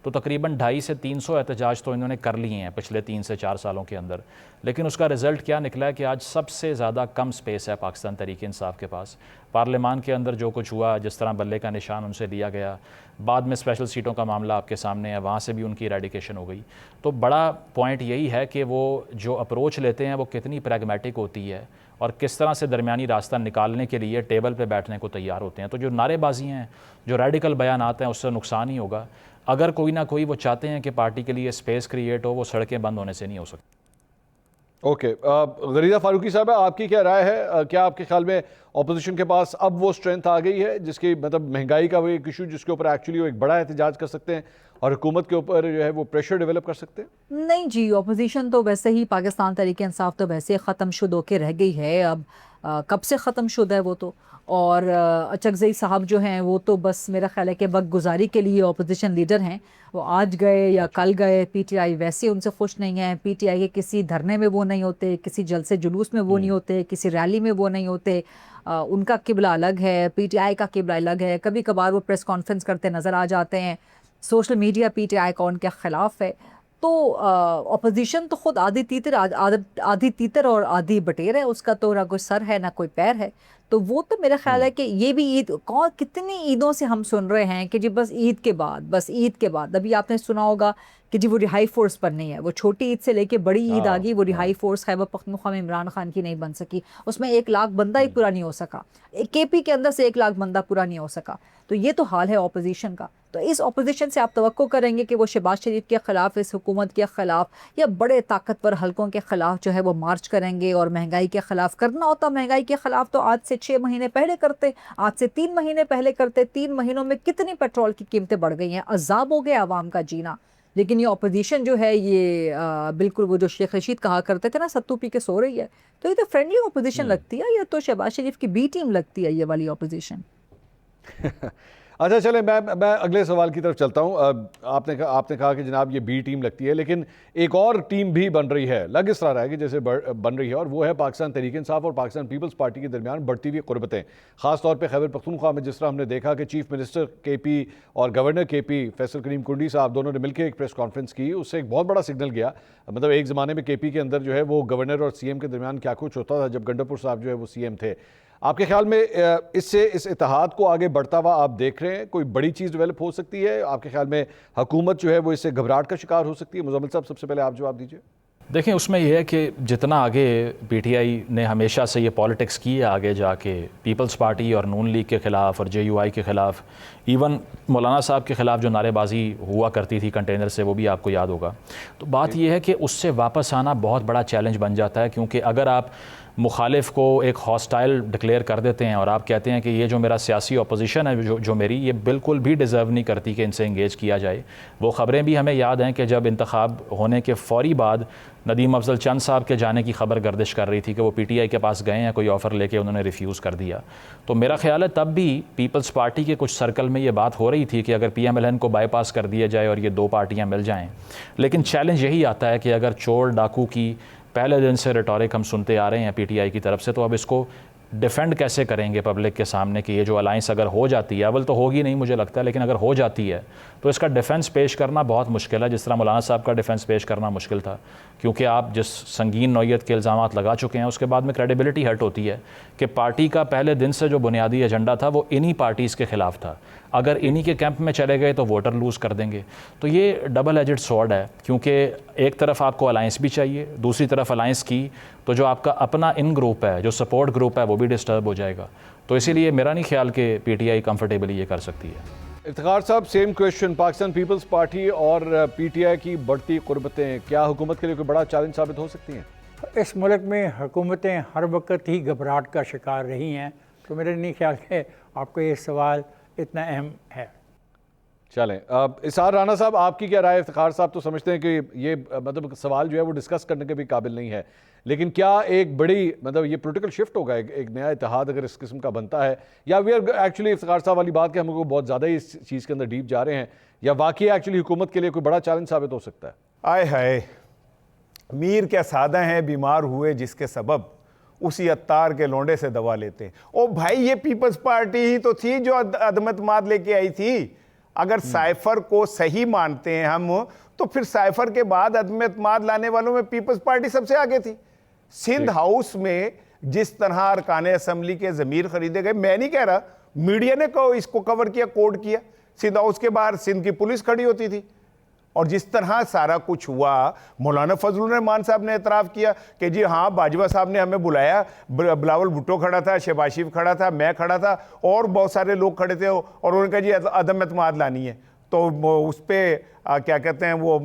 तो तकरीबन 250 से 300 एहतजाज तो इन्होंने कर लिए हैं पिछले 3 से 4 सालों के अंदर। लेकिन उसका रिज़ल्ट क्या निकला है कि आज सबसे ज़्यादा कम स्पेस है पाकिस्तान तहरीक इंसाफ के पास। पार्लियामान के अंदर जो कुछ हुआ, जिस तरह बल्ले का निशान उनसे लिया गया, बाद में स्पेशल सीटों का मामला आपके सामने है, वहाँ से भी उनकी इरेडिकेशन हो गई। तो बड़ा पॉइंट यही है कि वो जो अप्रोच लेते हैं वो कितनी प्रैग्मेटिक होती है और किस तरह से दरमियानी रास्ता निकालने के लिए टेबल पे बैठने को तैयार होते हैं। तो जो नारेबाजी हैं, जो रेडिकल बयानात हैं, उससे नुकसान ही होगा। अगर कोई ना कोई वो चाहते हैं कि पार्टी के लिए स्पेस क्रिएट हो, वो सड़कें बंद होने से नहीं हो सकती। ओके, गरीदा फारूकी साहब, आपकी क्या राय है? क्या आपके ख्याल में ऑपोजिशन के पास अब वो स्ट्रेंथ आ गई है जिसकी, मतलब महंगाई का वो एक इशू जिसके ऊपर एक्चुअली वो एक बड़ा एहतजाज कर सकते हैं, और हुकूमत के ऊपर जो है वो प्रेशर डेवलप कर सकते हैं? नहीं जी, ऑपोजिशन तो वैसे ही पाकिस्तान तहरीक इंसाफ तो वैसे ख़त्म शुद होके रह गई है। अब कब से ख़त्म शुद है वो तो। और अचकज़ई साहब जो हैं वो तो बस मेरा ख्याल है कि वक्त गुजारी के लिए ऑपोजिशन लीडर हैं। वो आज गए या कल गए, पीटीआई वैसे उनसे खुश नहीं है। पीटीआई के किसी धरने में वो नहीं होते, किसी जलसे जुलूस में वो नहीं होते, किसी रैली में वो नहीं होते। उनका किबला अलग है, पीटीआई का किबला अलग है। कभी कभार वो प्रेस कॉन्फ्रेंस करते नज़र आ जाते हैं। सोशल मीडिया पीटीआई का उनके ख़िलाफ़ है। तो अपोजिशन तो ख़ुद आधी तीतर और आधी बटेर है। उसका तो ना कोई सर है ना कोई पैर है। तो वो तो मेरा ख्याल है कि ये भी ईद कितनी ईदों से हम सुन रहे हैं कि जी बस ईद के बाद अभी आपने सुना होगा कि जी वो रिहाई फोर्स बननी है। वो छोटी ईद से लेके बड़ी ईद आ गई, वो रिहाई फोर्स खैबर पख्तूनख्वा में इमरान खान की नहीं बन सकी। उसमें 1 लाख बंदा ही पूरा नहीं हो सका, केपी के अंदर से 1 लाख बंदा पूरा नहीं हो सका। तो ये तो हाल है ऑपोजिशन का। तो इस ऑपोजिशन से आप तवक्को करेंगे कि वो शहबाज शरीफ के ख़िलाफ़, इस हुकूमत के ख़िलाफ़ या बड़े ताकतवर हलकों के ख़िलाफ़ जो है वो मार्च करेंगे। और महंगाई के ख़िलाफ़ करना होता, महंगाई के ख़िलाफ़ तो आज से 6 महीने पहले करते, आज से 3 महीने पहले करते। 3 महीनों में कितनी पेट्रोल की कीमतें बढ़ गई हैं, अज़ाब हो गया आवाम का जीना। लेकिन ये ऑपोजिशन जो है ये बिल्कुल वो जो शेख रशीद कहा करते थे ना, सत्तू पी के सो रही है। तो ये तो फ्रेंडली ऑपोजिशन लगती है, ये तो शहबाज शरीफ की बी टीम लगती है ये वाली ऑपोजिशन। अच्छा चले, मैं अगले सवाल की तरफ चलता हूँ। आपने कहा कि जनाब ये बी टीम लगती है, लेकिन एक और टीम भी बन रही है, लग इस तरह रहा है कि जैसे बन रही है, और वो है पाकिस्तान तहरीक इंसाफ और पाकिस्तान पीपल्स पार्टी के दरमियान बढ़ती हुई क़ुरबतें। ख़ासतौर पर खैबर पख्तूनख्वा में जिस तरह हमने देखा कि चीफ मिनिस्टर केपी और गवर्नर केपी फैसल करीम कुंडी साहब दोनों ने मिलकर एक प्रेस कॉन्फ्रेंस की, उससे एक बहुत बड़ा सिग्नल गया। मतलब एक ज़माने में केपी के अंदर जो है वो गवर्नर और सीएम के दरमियान क्या कुछ होता था जब गंडापुर साहब जो है वो सीएम थे। आपके ख्याल में इससे इस इत्तेहाद को आगे बढ़ता हुआ आप देख रहे हैं, कोई बड़ी चीज़ डेवलप हो सकती है? आपके ख्याल में हुकूमत जो है वो इससे घबराहट का शिकार हो सकती है? मुज़म्मिल साहब, सबसे पहले आप जवाब दीजिए। देखें, उसमें यह है कि जितना आगे पीटीआई ने हमेशा से ये पॉलिटिक्स की है, आगे जाके पीपल्स पार्टी और नून लीग के ख़िलाफ़ और जेयूआई के ख़िलाफ़, इवन मौलाना साहब के ख़िलाफ़ जो नारेबाजी हुआ करती थी कंटेनर से, वो भी आपको याद होगा। तो बात यह है कि उससे वापस आना बहुत बड़ा चैलेंज बन जाता है, क्योंकि अगर आप मुखालिफ को एक हॉस्टाइल डिक्लेयर कर देते हैं और आप कहते हैं कि ये जो मेरा सियासी अपोजिशन है जो मेरी, ये बिल्कुल भी डिज़र्व नहीं करती कि इनसे इंगेज किया जाए। वो ख़बरें भी हमें याद हैं कि जब इंतखाब होने के फ़ौरी बाद नदीम अफजल चंद साहब के जाने की खबर गर्दिश कर रही थी कि वो पीटीआई के पास गए हैं कोई ऑफ़र लेके, उन्होंने रिफ्यूज़ कर दिया। तो मेरा ख्याल है तब भी पीपल्स पार्टी के कुछ सर्कल में ये बात हो रही थी कि अगर पीएमएलएन को बाईपास कर दिया जाए और ये 2 पार्टियाँ मिल जाएँ। लेकिन चैलेंज यही आता है कि अगर चोर डाकू की पहले दिन से रिटॉरिक हम सुनते आ रहे हैं पीटीआई की तरफ से, तो अब इसको डिफेंड कैसे करेंगे पब्लिक के सामने कि ये जो अलाइंस अगर हो जाती है, अव्वल तो होगी नहीं मुझे लगता है, लेकिन अगर हो जाती है तो इसका डिफेंस पेश करना बहुत मुश्किल है, जिस तरह मौलाना साहब का डिफेंस पेश करना मुश्किल था। क्योंकि आप जिस संगीन नौयत के इल्ज़ामात लगा चुके हैं, उसके बाद में क्रेडिबिलिटी हर्ट होती है कि पार्टी का पहले दिन से जो बुनियादी एजेंडा था वो इन्हीं पार्टीज़ के ख़िलाफ़ था। अगर इन्हीं के कैंप में चले गए तो वोटर लूज़ कर देंगे। तो ये डबल एजेड स्वॉर्ड है, क्योंकि एक तरफ आपको अलाइंस भी चाहिए, दूसरी तरफ अलाइंस की तो जो आपका अपना इन ग्रुप है, जो सपोर्ट ग्रुप है, वो भी डिस्टर्ब हो जाएगा। तो इसीलिए मेरा नहीं ख्याल कि पीटीआई कंफर्टेबली ये कर सकती है। इफ्तिखार साहब, सेम क्वेश्चन, पाकिस्तान पीपल्स पार्टी और पीटीआई की बढ़ती क़ुरबतें क्या हुकूमत के लिए कोई बड़ा चैलेंज साबित हो सकती हैं? इस मुल्क में हुकूमतें हर वक्त ही घबराहट का शिकार रही हैं, तो मेरे नहीं ख्याल है आपको ये सवाल इतना अहम है। चलें, इसार राना साहब, आपकी क्या राय? इफ्तिखार साहब तो समझते हैं कि ये मतलब सवाल जो है वो डिस्कस करने के भी काबिल नहीं है, लेकिन क्या एक बड़ी मतलब ये पॉलिटिकल शिफ्ट होगा, एक नया इत्तेहाद अगर इस किस्म का बनता है, या वी आर एक्चुअली इफ्तिखार साहब वाली बात कि हम लोग बहुत ज़्यादा ही इस चीज़ के अंदर डीप जा रहे हैं, या वाकई एक्चुअली हुकूमत के लिए कोई बड़ा चैलेंज साबित हो सकता है? आए हाय, मीर क्या सादा हैं, बीमार हुए जिसके सबब उसी अत्तार के लौंडे से दवा लेते हैं। ओ भाई, ये पीपल्स पार्टी ही तो थी जो अदमत माद लेके आई थी। अगर साइफर को सही मानते हैं हम, तो फिर साइफर के बाद अदमत माद लाने वालों में पीपल्स पार्टी सबसे आगे थी। सिंध हाउस में जिस तरह अरकान असम्बली के ज़मीर खरीदे गए, मैं नहीं कह रहा, मीडिया ने इसको कवर किया, कोड किया। सिंध हाउस के बाहर सिंध की पुलिस खड़ी होती थी, और जिस तरह सारा कुछ हुआ, मौलाना फजलुर रहमान साहब ने एतराफ़ किया कि जी हाँ, बाजवा साहब ने हमें बुलाया, बिलावल भुट्टो खड़ा था, शहबाज शरीफ खड़ा था, मैं खड़ा था, और बहुत सारे लोग खड़े थे, और उन्होंने कहा जी अदम एतमाद लानी है। तो उस पर क्या कहते हैं, वो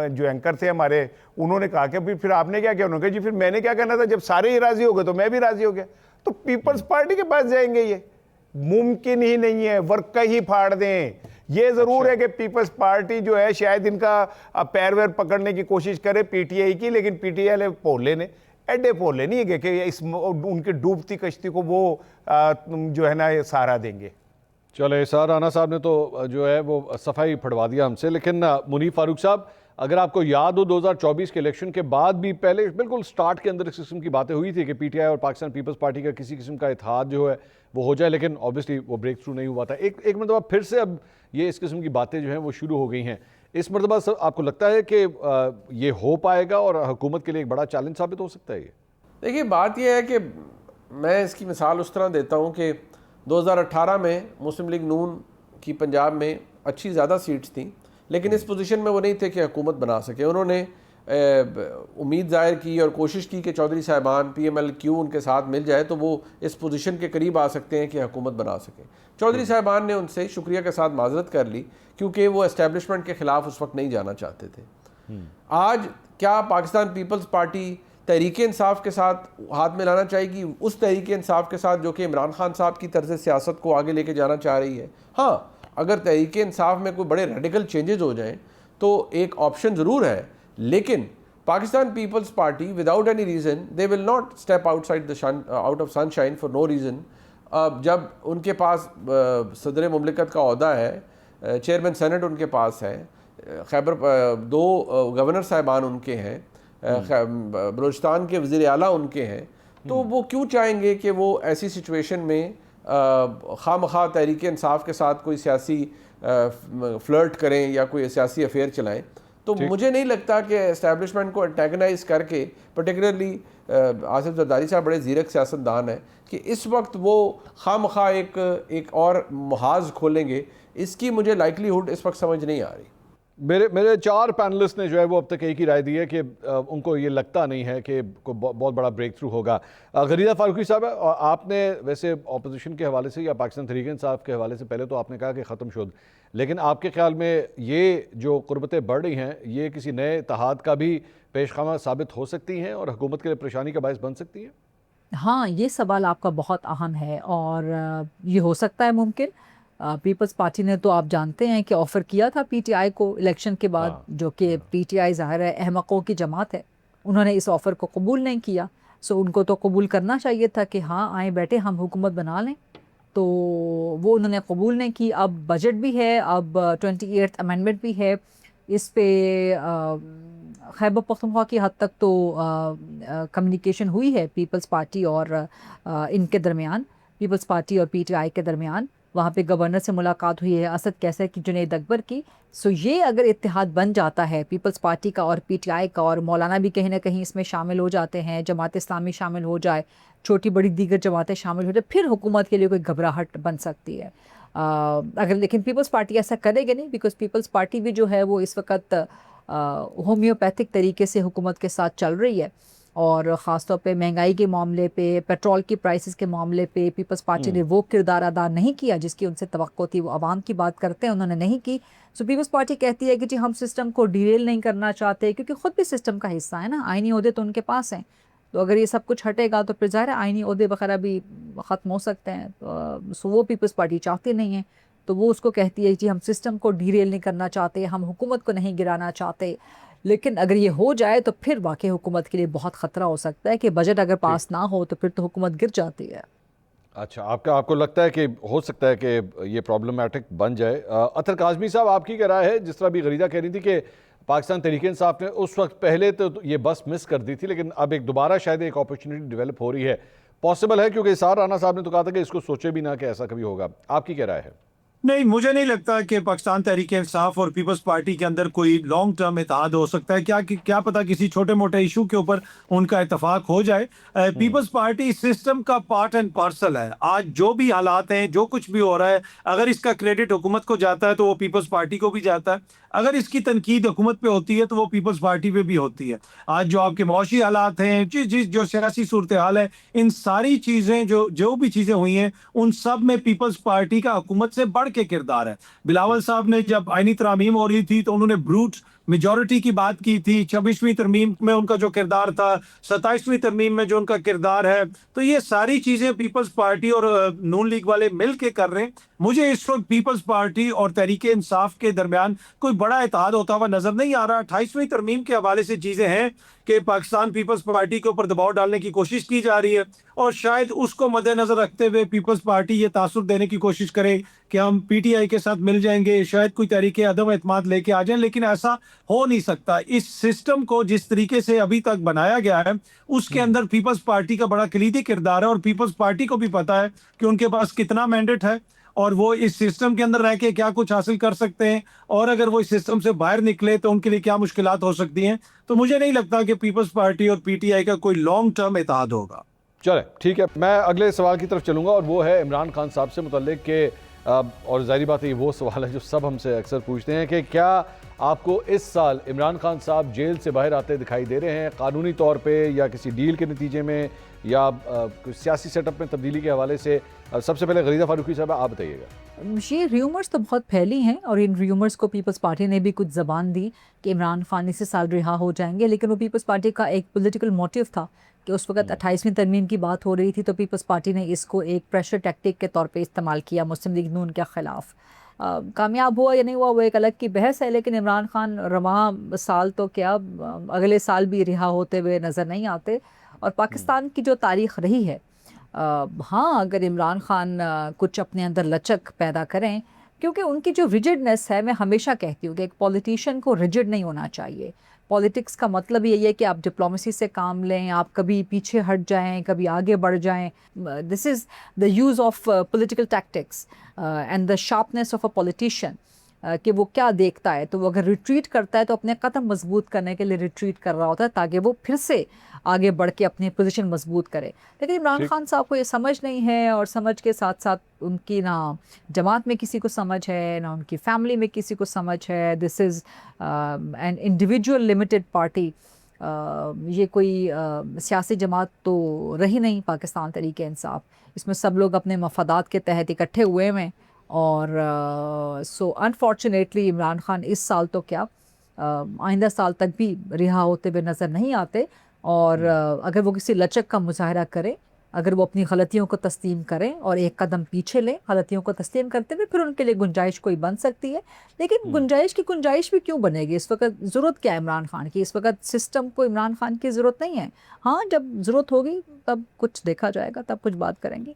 जो एंकर थे हमारे, उन्होंने कहा कि फिर आपने क्या किया? उन्होंने कहा जी फिर मैंने क्या कहना था, जब सारे ही राज़ी हो गए तो मैं भी राज़ी हो गया। तो पीपल्स पार्टी के पास जाएंगे, ये मुमकिन ही नहीं है। वर्क ही फाड़ दें, ये जरूर है कि पीपल्स पार्टी जो है शायद इनका पैर वैर पकड़ने की कोशिश करे पीटीआई की, लेकिन पीटीआई पोले ने एडे पोले नहीं है कि इस उनकी डूबती कश्ती को वो जो है ना ये सहारा देंगे। चले इसार राना साहब ने तो जो है वो सफाई फड़वा दिया हमसे, लेकिन मुनीफ फारूक साहब, अगर आपको याद हो 2024 के इलेक्शन के बाद भी पहले बिल्कुल स्टार्ट के अंदर इस किस्म की बातें हुई थी कि पीटीआई और पाकिस्तान पीपल्स पार्टी का किसी किस्म का इत्तेहाद जो है वो हो जाए, लेकिन ऑब्वियसली वो ब्रेक थ्रू नहीं हुआ था। एक मरतबा फिर से अब ये इस किस्म की बातें जो हैं वो शुरू हो गई हैं। इस मरतबा आपको लगता है कि ये हो पाएगा और हुकूमत के लिए एक बड़ा चैलेंज साबित हो सकता है ये? देखिए, बात यह है कि मैं इसकी मिसाल उस तरह देता हूँ कि 2018 में मुस्लिम लीग नून की पंजाब में अच्छी ज़्यादा सीट्स थी, लेकिन इस पोजीशन में वो नहीं थे कि हुकूमत बना सके। उन्होंने उम्मीद ज़ाहिर की और कोशिश की कि चौधरी साहिबान PMLQ उनके साथ मिल जाए तो वो इस पोजीशन के करीब आ सकते हैं कि हुकूमत बना सके। चौधरी साहिबान ने उनसे शुक्रिया के साथ माजरत कर ली क्योंकि वो एस्टेब्लिशमेंट के ख़िलाफ़ उस वक्त नहीं जाना चाहते थे। आज क्या पाकिस्तान पीपल्स पार्टी तहरीक इंसाफ के साथ हाथ मिलाना चाहेगी, उस तहरीक इंसाफ के साथ जो कि इमरान खान साहब की तर्ज सियासत को आगे लेके जाना चाह रही है? हाँ, अगर तहरीक इंसाफ में कोई बड़े रेडिकल चेंजेस हो जाएं तो एक ऑप्शन ज़रूर है, लेकिन Pakistan Peoples Party without any reason they will not step outside out of sunshine for no reason. जब उनके पास सदर मुमलिकत का ओहदा है, चेयरमैन सेनेट उनके पास है, खैबर 2 गवर्नर साहिबान उनके हैं, बलूचिस्तान के वज़ीर आला उनके हैं, तो वो क्यों चाहेंगे कि वो ऐसी सिचुएशन में खामखा तहरीक इंसाफ के साथ कोई सियासी फ्लर्ट करें या कोई सियासी अफेयर चलाएं? तो मुझे नहीं लगता कि एस्टैब्लिशमेंट को एंटेगनाइज करके, पर्टिकुलरली आसिफ जरदारी साहब बड़े ज़ीरक सियासतदान हैं, कि इस वक्त वो खामखा एक और मुहाज खोलेंगे, इसकी मुझे लाइकलीहुड इस वक्त समझ नहीं आ रही। मेरे 4 पैनलिस्ट ने जो है वो अब तक एक ही राय दी है कि उनको ये लगता नहीं है कि कोई बहुत बड़ा ब्रेक थ्रू होगा। गरीदा फारूकी साहब, आपने वैसे ऑपोजिशन के हवाले से या पाकिस्तान तहरीक इंसाफ के हवाले से पहले तो आपने कहा कि ख़त्म शुद, लेकिन आपके ख्याल में ये जो कुर्बतें बढ़ रही हैं ये किसी नए इत्तेहाद का भी पेशखामा साबित हो सकती हैं और हुकूमत के लिए परेशानी का बायस बन सकती हैं? हाँ, ये सवाल आपका बहुत अहम है और ये हो सकता है मुमकिन। पीपल्स पार्टी ने तो आप जानते हैं कि ऑफ़र किया था पीटीआई को इलेक्शन के बाद, जो कि पीटीआई ज़ाहिर है अहमकों की जमात है, उन्होंने इस ऑफ़र को कबूल नहीं किया। सो उनको तो कबूल करना चाहिए था कि हाँ आए बैठे हम हुकूमत बना लें, तो वो उन्होंने कबूल नहीं की। अब बजट भी है, अब 28th अमेंडमेंट भी है, इस पे खैबर पख्तूनख्वा की हद तक तो कम्युनिकेशन हुई है पीपल्स पार्टी और इनके दरमियान, पीपल्स पार्टी और पीटीआई के दरमियान। वहाँ पे गवर्नर से मुलाकात हुई है असद कैसर की, जुनैद अकबर की। सो ये अगर इत्तेहाद बन जाता है पीपल्स पार्टी का और पीटीआई का, और मौलाना भी कहीं ना कहीं इसमें शामिल हो जाते हैं, जमात इस्लामी शामिल हो जाए, छोटी बड़ी दीगर जमातें शामिल हो जाए, फिर हुकूमत के लिए कोई घबराहट बन सकती है। अगर लेकिन पीपल्स पार्टी ऐसा करेगी नहीं, बिकॉज पीपल्स पार्टी भी जो है वो इस वक्त होम्योपैथिक तरीके से हुकूमत के साथ चल रही है, और ख़ास तौर पे महंगाई के मामले पे, पेट्रोल की प्राइसेस के मामले पे पीपल्स पार्टी ने वो किरदार अदा नहीं किया जिसकी उनसे तवक्को थी। वो आवाम की बात करते हैं, उन्होंने नहीं की। सो पीपल्स पार्टी कहती है कि जी हम सिस्टम को डिरेल नहीं करना चाहते, क्योंकि ख़ुद भी सिस्टम का हिस्सा है ना, आइनी ओहदे तो उनके पास हैं। तो अगर ये सब कुछ हटेगा तो फिर ज़ाहिर है आइनी ओहदे वगैरह भी ख़त्म हो सकते हैं। तो सो वो पीपल्स पार्टी चाहती नहीं है, तो वो उसको कहती है जी हम सिस्टम को डिरेल नहीं करना चाहते, हम हुकूमत को नहीं गिराना चाहते। लेकिन अगर ये हो जाए तो फिर वाकई हुकूमत के लिए बहुत ख़तरा हो सकता है कि बजट अगर पास ना हो तो फिर तो हुकूमत गिर जाती है। अच्छा, आपको लगता है कि हो सकता है कि ये प्रॉब्लमेटिक बन जाए? अतर काज़मी साहब, आपकी क्या राय है? जिस तरह भी गरीदा कह रही थी कि पाकिस्तान तहरीक इंसाफ ने उस वक्त पहले तो ये बस मिस कर दी थी, लेकिन अब एक दोबारा शायद एक अपॉर्चुनिटी डेवलप हो रही है, पॉसिबल है? क्योंकि इसार राना साहब ने तो कहा था कि इसको सोचे भी ना कि ऐसा कभी होगा। आपकी क्या राय है? नहीं, मुझे नहीं लगता कि पाकिस्तान तहरीक इंसाफ और पीपल्स पार्टी के अंदर कोई लॉन्ग टर्म इत्तेहाद हो सकता है। क्या पता किसी छोटे मोटे इशू के ऊपर उनका इत्तेफाक हो जाए। पीपल्स पार्टी सिस्टम का पार्ट एंड पार्सल है। आज जो भी हालात हैं, जो कुछ भी हो रहा है, अगर इसका क्रेडिट हुकूमत को जाता है तो वो पीपल्स पार्टी को भी जाता है, अगर इसकी तनकीद हुकूमत पे होती है तो वो पीपल्स पार्टी पे भी होती है। आज जो आपके मौशी हालात हैं, जो सियासी सूरत हाल है, इन सारी चीज़ें जो भी चीज़ें हुई हैं, उन सब में पीपल्स पार्टी का हुकूमत से बढ़ के किरदार है। बिलावल साहब ने जब आईनी तरामीम हो रही थी तो उन्होंने ब्रूट मेजॉरिटी की बात की थी, 26वीं तरमीम में उनका जो किरदार था, 27वीं तरमीम में जो उनका किरदार है, तो ये सारी चीज़ें पीपल्स पार्टी और नून लीग वाले मिल के कर रहे हैं। मुझे इस वक्त पीपल्स पार्टी और तहरीक इंसाफ के दरमियान कोई बड़ा इत्तेहाद होता हुआ नजर नहीं आ रहा। 28वीं तरमीम के हवाले से चीज़ें हैं कि पाकिस्तान पीपल्स पार्टी के ऊपर दबाव डालने की कोशिश की जा रही है, और शायद उसको मद्देनजर रखते हुए पीपल्स पार्टी ये तासुर देने की कोशिश करे कि हम पीटीआई के साथ मिल जाएंगे, शायद कोई तरीके अदम एतमाद लेके आ जाए, लेकिन ऐसा हो नहीं सकता। इस सिस्टम को जिस तरीके से अभी तक बनाया गया है उसके अंदर पीपल्स पार्टी का बड़ा कलीदी किरदार है, और पीपल्स पार्टी को भी पता है कि उनके पास कितना मैंडेट है और वो इस सिस्टम के अंदर रह के क्या कुछ हासिल कर सकते हैं, और अगर वो इस सिस्टम से बाहर निकले तो उनके लिए क्या मुश्किलात हो सकती हैं। तो मुझे नहीं लगता कि पीपल्स पार्टी और पीटीआई का कोई लॉन्ग टर्म इत्तेहाद होगा। चले ठीक है, मैं अगले सवाल की तरफ चलूंगा और वो है इमरान खान साहब से मुतल्लिक के, और जाहिर बात है ये वो सवाल है जो सब हमसे अक्सर पूछते हैं कि क्या आपको इस साल इमरान खान साहब जेल से बाहर आते दिखाई दे रहे हैं, कानूनी तौर पे या किसी डील के नतीजे में या कुछ सियासी सेटअप में तब्दीली के हवाले से? सबसे पहले गरीदा फारूकी साहब आप बताइएगा। ये र्यूमर्स तो बहुत फैली हैं और इन र्यूमर्स को पीपल्स पार्टी ने भी कुछ ज़बान दी कि इमरान खान इसी साल रिहा हो जाएंगे, लेकिन वो पीपल्स पार्टी का एक पॉलिटिकल मोटिव था कि उस वक्त 28वीं तरमीम की बात हो रही थी, तो पीपल्स पार्टी ने इसको एक प्रेशर टैक्टिक के तौर पे इस्तेमाल किया मुस्लिम लीग नून के ख़िलाफ़। कामयाब हुआ या नहीं हुआ वो एक अलग की बहस है, लेकिन इमरान खान रवां साल तो क्या अगले साल भी रिहा होते हुए नज़र नहीं आते। और पाकिस्तान की जो तारीख़ रही है, हाँ अगर इमरान खान कुछ अपने अंदर लचक पैदा करें, क्योंकि उनकी जो रिजिडनेस है, मैं हमेशा कहती हूँ कि एक पॉलिटिशियन को रिजिड नहीं होना चाहिए। पॉलिटिक्स का मतलब यही है कि आप डिप्लोमेसी से काम लें, आप कभी पीछे हट जाएं, कभी आगे बढ़ जाएं। This is the use of political tactics and the sharpness of a politician, कि वो क्या देखता है। तो वो अगर रिट्रीट करता है तो अपने कदम मजबूत करने के लिए रिट्रीट कर रहा होता है, ताकि वो फिर से आगे बढ़ के अपनी पोजीशन मजबूत करे। लेकिन इमरान खान साहब को ये समझ नहीं है, और समझ के साथ साथ उनकी ना जमात में किसी को समझ है, ना उनकी फैमिली में किसी को समझ है। This is an individual limited party. ये कोई सियासी जमात तो रही नहीं पाकिस्तान तहरीक इंसाफ। इसमें सब लोग अपने मफादात के तहत इकट्ठे हुए हैं, और सो अनफॉर्चुनेटली इमरान खान इस साल तो क्या आइंदा साल तक भी रिहा होते हुए नज़र नहीं आते। और अगर वो किसी लचक का मुजाहरा करें, अगर वो अपनी गलतियों को तस्लीम करें और एक कदम पीछे लें, गलतियों को तस्लीम करते हुए, फिर उनके लिए गुंजाइश कोई बन सकती है। लेकिन गुंजाइश भी क्यों बनेगी? इस वक्त ज़रूरत क्या है इमरान खान की? इस वक्त सिस्टम को इमरान खान की ज़रूरत नहीं है। हाँ, जब ज़रूरत होगी तब कुछ देखा जाएगा, तब कुछ बात करेंगे।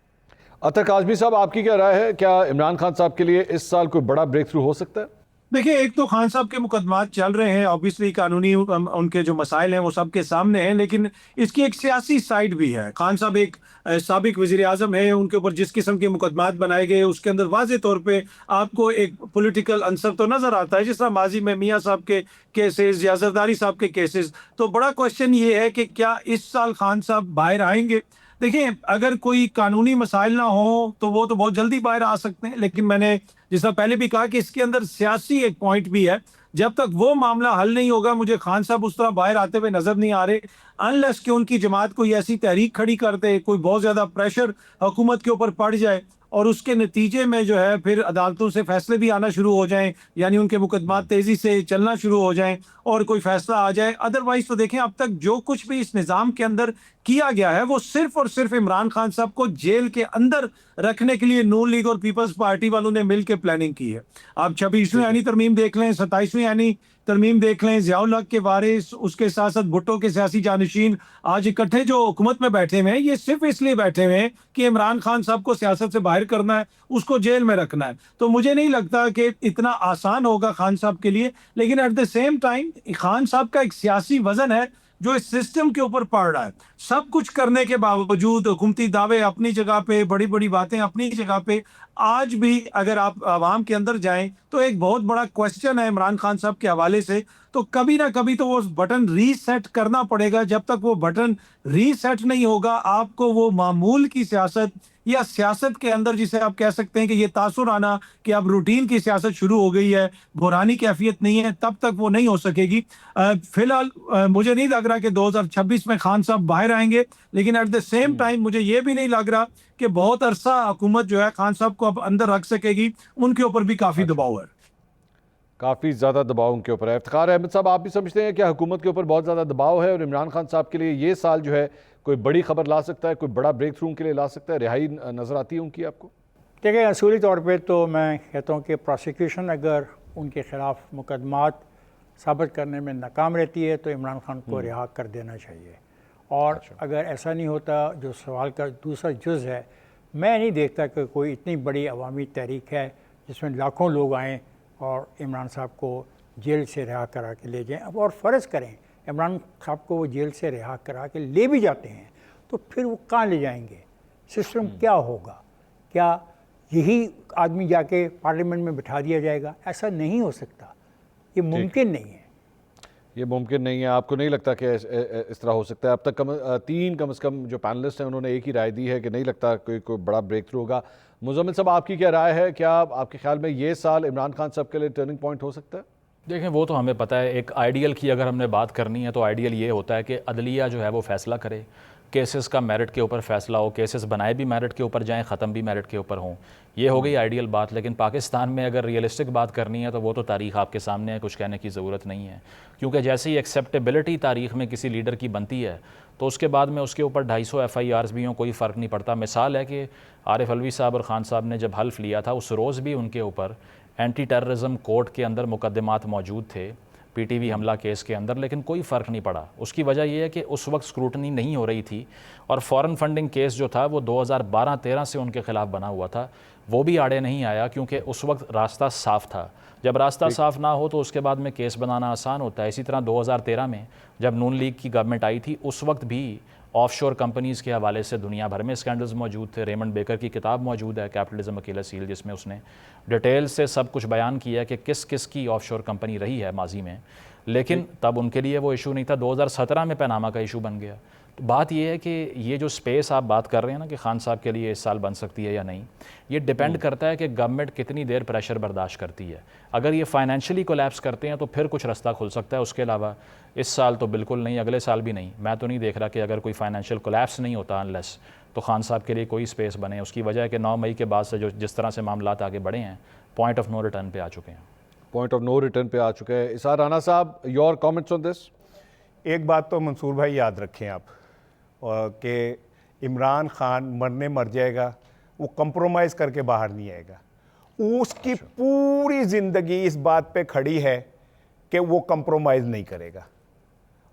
अतर काज़मी साहब, आपकी क्या राय है? क्या इमरान खान साहब के लिए इस साल कोई बड़ा ब्रेक थ्रू हो सकता है? देखिए, एक तो खान साहब के मुकदमात चल रहे हैं, ऑब्वियसली कानूनी उनके जो मसाइल हैं वो सबके सामने हैं, लेकिन इसकी एक सियासी साइड भी है। खान साहब एक साबिक वज़ीर आज़म है, उनके ऊपर जिस किस्म के मुकदमात बनाए गए उसके अंदर वाज़े तौर पे आपको एक पॉलिटिकल अंसर तो नज़र आता है, जिस तरह माजी में मियाँ साहब के केसेस या जरदारी साहब के केसेस। तो बड़ा क्वेश्चन ये है कि क्या इस साल खान साहब बाहर आएंगे? देखिए, अगर कोई कानूनी मसाइल ना हो तो वो तो बहुत जल्दी बाहर आ सकते हैं, लेकिन मैंने जिस तरह पहले भी कहा कि इसके अंदर सियासी एक पॉइंट भी है। जब तक वो मामला हल नहीं होगा, मुझे खान साहब उस तरह बाहर आते हुए नजर नहीं आ रहे, अनलेस कि उनकी जमात कोई ऐसी तहरीक खड़ी कर दे, कोई बहुत ज़्यादा प्रेशर हुकूमत के ऊपर पड़ जाए और उसके नतीजे में जो है फिर अदालतों से फैसले भी आना शुरू हो जाएं, यानी उनके मुकदमात तेज़ी से चलना शुरू हो जाएं और कोई फैसला आ जाए। अदरवाइज तो देखें, अब तक जो कुछ भी इस निज़ाम के अंदर किया गया है वो सिर्फ और सिर्फ इमरान खान साहब को जेल के अंदर रखने के लिए नून लीग और पीपल्स पार्टी वालों ने मिलकर प्लानिंग की है। आप 26वीं आईनी तरमीम देख लें, 27वीं आईनी तरमीम देख लें, ज़ियाउल हक के वारिस, उसके साथ साथ भुट्टो के सियासी जानशीन आज इकट्ठे जो हुकूमत में बैठे हुए हैं, ये सिर्फ इसलिए बैठे हुए हैं कि इमरान खान साहब को सियासत से बाहर करना है, उसको जेल में रखना है। तो मुझे नहीं लगता कि इतना आसान होगा खान साहब के लिए, लेकिन at the same time Khan साहब का एक सियासी वजन है जो इस सिस्टम के ऊपर पड़ रहा है। सब कुछ करने के बावजूद, हुकूमती दावे अपनी जगह पे, बड़ी बड़ी बातें अपनी जगह पे, आज भी अगर आप आवाम के अंदर जाएं तो एक बहुत बड़ा क्वेश्चन है इमरान खान साहब के हवाले से। तो कभी ना कभी तो वो बटन रीसेट करना पड़ेगा। जब तक वो बटन रीसेट नहीं होगा, आपको वो मामूल की सियासत या सियासत के अंदर जिसे आप कह सकते हैं कि ये तासुर आना कि अब रूटीन की सियासत शुरू हो गई है, बुरानी कैफियत नहीं है, तब तक वो नहीं हो सकेगी। फिलहाल मुझे नहीं लग रहा कि 2026 में खान साहब बाहर आएंगे, लेकिन एट द सेम टाइम मुझे ये भी नहीं लग रहा कि बहुत अरसा हुकूमत जो है खान साहब को अब अंदर रख सकेगी। उनके ऊपर भी काफ़ी दबाव है। काफ़ी ज़्यादा दबाव उनके ऊपर है। इफ्तिखार अहमद साहब, आप भी समझते हैं कि हुकूमत के ऊपर बहुत ज़्यादा दबाव है और इमरान खान साहब के लिए ये साल जो है कोई बड़ी खबर ला सकता है, कोई बड़ा ब्रेक थ्रू उनके लिए ला सकता है, रिहाई नज़र आती है उनकी आपको? देखिए, असूली तौर पे तो मैं कहता हूँ कि प्रोसिक्यूशन अगर उनके ख़िलाफ़ मुकदमात साबित करने में नाकाम रहती है तो इमरान खान को रिहा कर देना चाहिए। और अगर ऐसा नहीं होता, जो सवाल का दूसरा जुज़ है, मैं नहीं देखता कि कोई इतनी बड़ी अवामी तहरीक है जिसमें लाखों लोग आएँ और इमरान साहब को जेल से रिहा करा के ले जाएं। अब और फ़र्ज़ करें इमरान साहब को वो जेल से रिहा करा के ले भी जाते हैं तो फिर वो कहाँ ले जाएंगे? सिस्टम क्या होगा? क्या यही आदमी जाके पार्लियामेंट में बिठा दिया जाएगा? ऐसा नहीं हो सकता, ये मुमकिन नहीं है। ये मुमकिन नहीं है। आपको नहीं लगता कि इस तरह हो सकता है? अब तक कम से कम जो पैनलिस्ट हैं उन्होंने एक ही राय दी है कि नहीं लगता कोई बड़ा ब्रेक थ्रू होगा। मुज़म्मिल साहब, आपकी क्या राय है? क्या आपके ख्याल में ये साल इमरान खान साहब के लिए टर्निंग पॉइंट हो सकता है? देखें, वो तो हमें पता है। एक आइडियल की अगर हमने बात करनी है तो आइडियल ये होता है कि अदलिया जो है वो फ़ैसला करे, केसेस का मेरिट के ऊपर फ़ैसला हो, केसेस बनाए भी मेरिट के ऊपर जाएं, ख़त्म भी मेरिट के ऊपर हों। ये हो गई आइडियल बात। लेकिन पाकिस्तान में अगर रियलिस्टिक बात करनी है तो वो तो तारीख़ आपके सामने है, कुछ कहने की ज़रूरत नहीं है। क्योंकि जैसे ही एक्सेप्टेबिलिटी तारीख़ में किसी लीडर की बनती है तो उसके बाद में उसके ऊपर 250 FIRs भी हों, कोई फ़र्क नहीं पड़ता। मिसाल है कि आरिफ अलवी साहब और ख़ान साहब ने जब हल्फ लिया था उस रोज़ भी उनके ऊपर एंटी टेररिज्म कोर्ट के अंदर मुकदमात मौजूद थे, PTV हमला केस के अंदर, लेकिन कोई फ़र्क नहीं पड़ा। उसकी वजह यह है कि उस वक्त स्क्रूटनी नहीं हो रही थी और फ़ॉरेन फंडिंग केस जो था वो 2012-13 से उनके ख़िलाफ़ बना हुआ था, वो भी आड़े नहीं आया क्योंकि उस वक्त रास्ता साफ़ था। जब रास्ता साफ़ ना हो तो उसके बाद में केस बनाना आसान होता है। इसी तरह 2013 में जब नून लीग की गवर्नमेंट आई थी उस वक्त भी ऑफशोर कंपनीज़ के हवाले से दुनिया भर में स्कैंडल्स मौजूद थे। रेमंड बेकर की किताब मौजूद है, कैपिटलिज्म अकेला सील, जिसमें उसने डिटेल से सब कुछ बयान किया कि किस किस की ऑफशोर कंपनी रही है माजी में। लेकिन तब उनके लिए वो इशू नहीं था। 2017 में पनामा का इशू बन गया। तो बात यह है कि ये जो स्पेस आप बात कर रहे हैं ना कि खान साहब के लिए इस साल बन सकती है या नहीं, ये डिपेंड करता है कि गवर्नमेंट कितनी देर प्रेशर बर्दाश्त करती है। अगर ये फाइनेंशियली कोलैप्स करते हैं तो फिर कुछ रास्ता खुल सकता है, उसके अलावा इस साल तो बिल्कुल नहीं, अगले साल भी नहीं। मैं तो नहीं देख रहा कि अगर कोई फाइनेंशियल कोलैप्स नहीं होता अनलेस, तो खान साहब के लिए कोई स्पेस बने। उसकी वजह है कि 9 मई के बाद से जो जिस तरह से मामलात आगे बढ़े हैं, पॉइंट ऑफ नो रिटर्न पे आ चुके हैं। पॉइंट ऑफ नो रिटर्न पे आ चुके हैं। इसार राना साहब, योर कमेंट्स ऑन दिस? एक बात तो मंसूर भाई याद रखें आप कि इमरान खान मर जाएगा, वो कंप्रोमाइज़ करके बाहर नहीं आएगा। उसकी पूरी ज़िंदगी इस बात पे खड़ी है कि वो कंप्रोमाइज़ नहीं करेगा।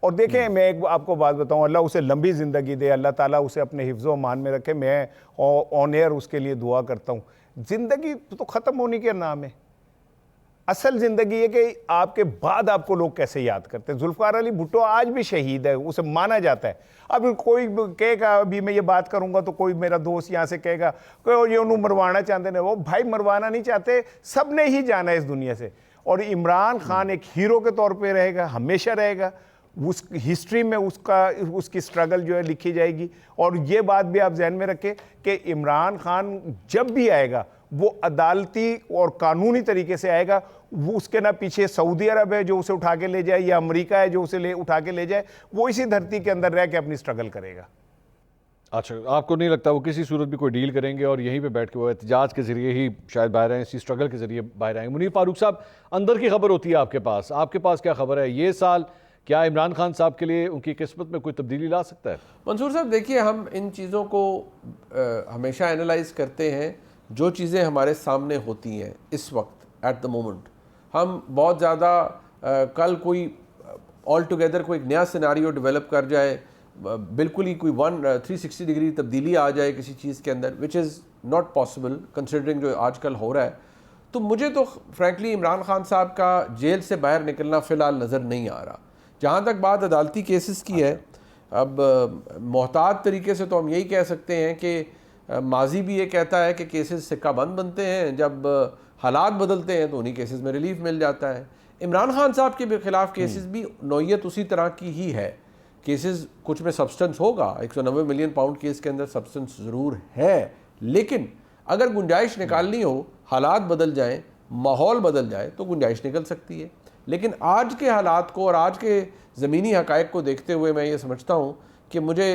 और देखें, मैं एक आपको बात बताऊं, अल्लाह उसे लंबी ज़िंदगी दे, अल्लाह ताला उसे अपने हिफ्ज़ व मान में रखे। मैं ऑन एयर उसके लिए दुआ करता हूं। ज़िंदगी तो ख़त्म होने के नाम है। असल ज़िंदगी है कि आपके बाद आपको लोग कैसे याद करते हैं। जुल्फ़िकार अली भुट्टो आज भी शहीद है, उसे माना जाता है। अब कोई कहेगा, अभी मैं ये बात करूंगा तो कोई मेरा दोस्त यहाँ से कहेगा कि ये उन्होंने मरवाना चाहते हैं। वो भाई मरवाना नहीं चाहते, सब ने ही जाना है इस दुनिया से। और इमरान खान एक हीरो के तौर पे रहेगा, हमेशा रहेगा। उस हिस्ट्री में उसकी स्ट्रगल जो है लिखी जाएगी। और ये बात भी आप जहन में रखें कि इमरान खान जब भी आएगा वो अदालती और कानूनी तरीके से आएगा। वो उसके ना पीछे सऊदी अरब है जो उसे उठा के ले जाए, या अमेरिका है जो उसे उठा के ले जाए। वो इसी धरती के अंदर रह के अपनी स्ट्रगल करेगा। अच्छा, आपको नहीं लगता वो किसी सूरत भी कोई डील करेंगे और यहीं पे बैठ के वो एहतजाज के जरिए ही शायद बाहर आए, इसी स्ट्रगल के जरिए बाहर आएंगे? मुनीर फारूक साहब, अंदर की खबर होती है आपके पास क्या खबर है? ये साल क्या इमरान खान साहब के लिए उनकी किस्मत में कोई तब्दीली ला सकता है? मंसूर साहब, देखिए, हम इन चीज़ों को हमेशा एनालाइज करते हैं जो चीज़ें हमारे सामने होती हैं इस वक्त एट द मोमेंट। हम बहुत ज़्यादा कल कोई ऑल टुगेदर कोई नया सिनारियो डेवलप कर जाए, बिल्कुल ही कोई 360 डिग्री तब्दीली आ जाए किसी चीज़ के अंदर, which is not possible considering जो आजकल हो रहा है। तो मुझे तो फ्रैंकली इमरान खान साहब का जेल से बाहर निकलना फ़िलहाल नज़र नहीं आ रहा। जहाँ तक बात अदालती केसेस की है, अब मोहतात तरीके से तो हम यही कह सकते हैं कि माजी भी ये कहता है कि केसेस सिक्का बंद बनते हैं, जब हालात बदलते हैं तो उन्हीं केसेस में रिलीफ मिल जाता है। इमरान खान साहब के खिलाफ केसेस भी नौयत उसी तरह की ही है। केसेस कुछ में सब्सटेंस होगा, 190 मिलियन पाउंड केस के अंदर सब्सटेंस ज़रूर है, लेकिन अगर गुंजाइश निकालनी हो, हालात बदल जाएं, माहौल बदल जाए तो गुंजाइश निकल सकती है। लेकिन आज के हालात को और आज के ज़मीनी हक़ाइक़ को देखते हुए मैं ये समझता हूँ कि मुझे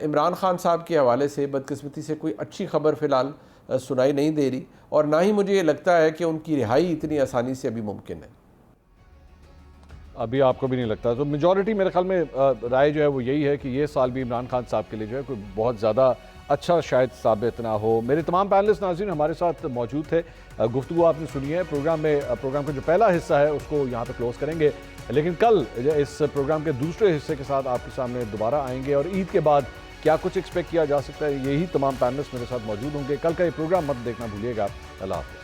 इमरान खान साहब के हवाले से बदकिस्मती से कोई अच्छी खबर फ़िलहाल सुनाई नहीं दे रही, और ना ही मुझे ये लगता है कि उनकी रिहाई इतनी आसानी से अभी मुमकिन है। अभी आपको भी नहीं लगता? तो मेजॉरिटी मेरे ख्याल में राय जो है वो यही है कि ये साल भी इमरान खान साहब के लिए जो है कोई बहुत ज़्यादा अच्छा शायद साबित ना हो। मेरे तमाम पैनलिस्ट नाज़रीन हमारे साथ मौजूद थे, गुफ्तगू आपने सुनी है। प्रोग्राम का जो पहला हिस्सा है उसको यहाँ पे क्लोज़ करेंगे, लेकिन कल इस प्रोग्राम के दूसरे हिस्से के साथ आपके सामने दोबारा आएंगे और ईद के बाद क्या कुछ एक्सपेक्ट किया जा सकता है, यही तमाम पैनलिस्ट मेरे साथ मौजूद होंगे। कल का ये प्रोग्राम मत देखना भूलिएगा। अल्लाह हाफ़िज़।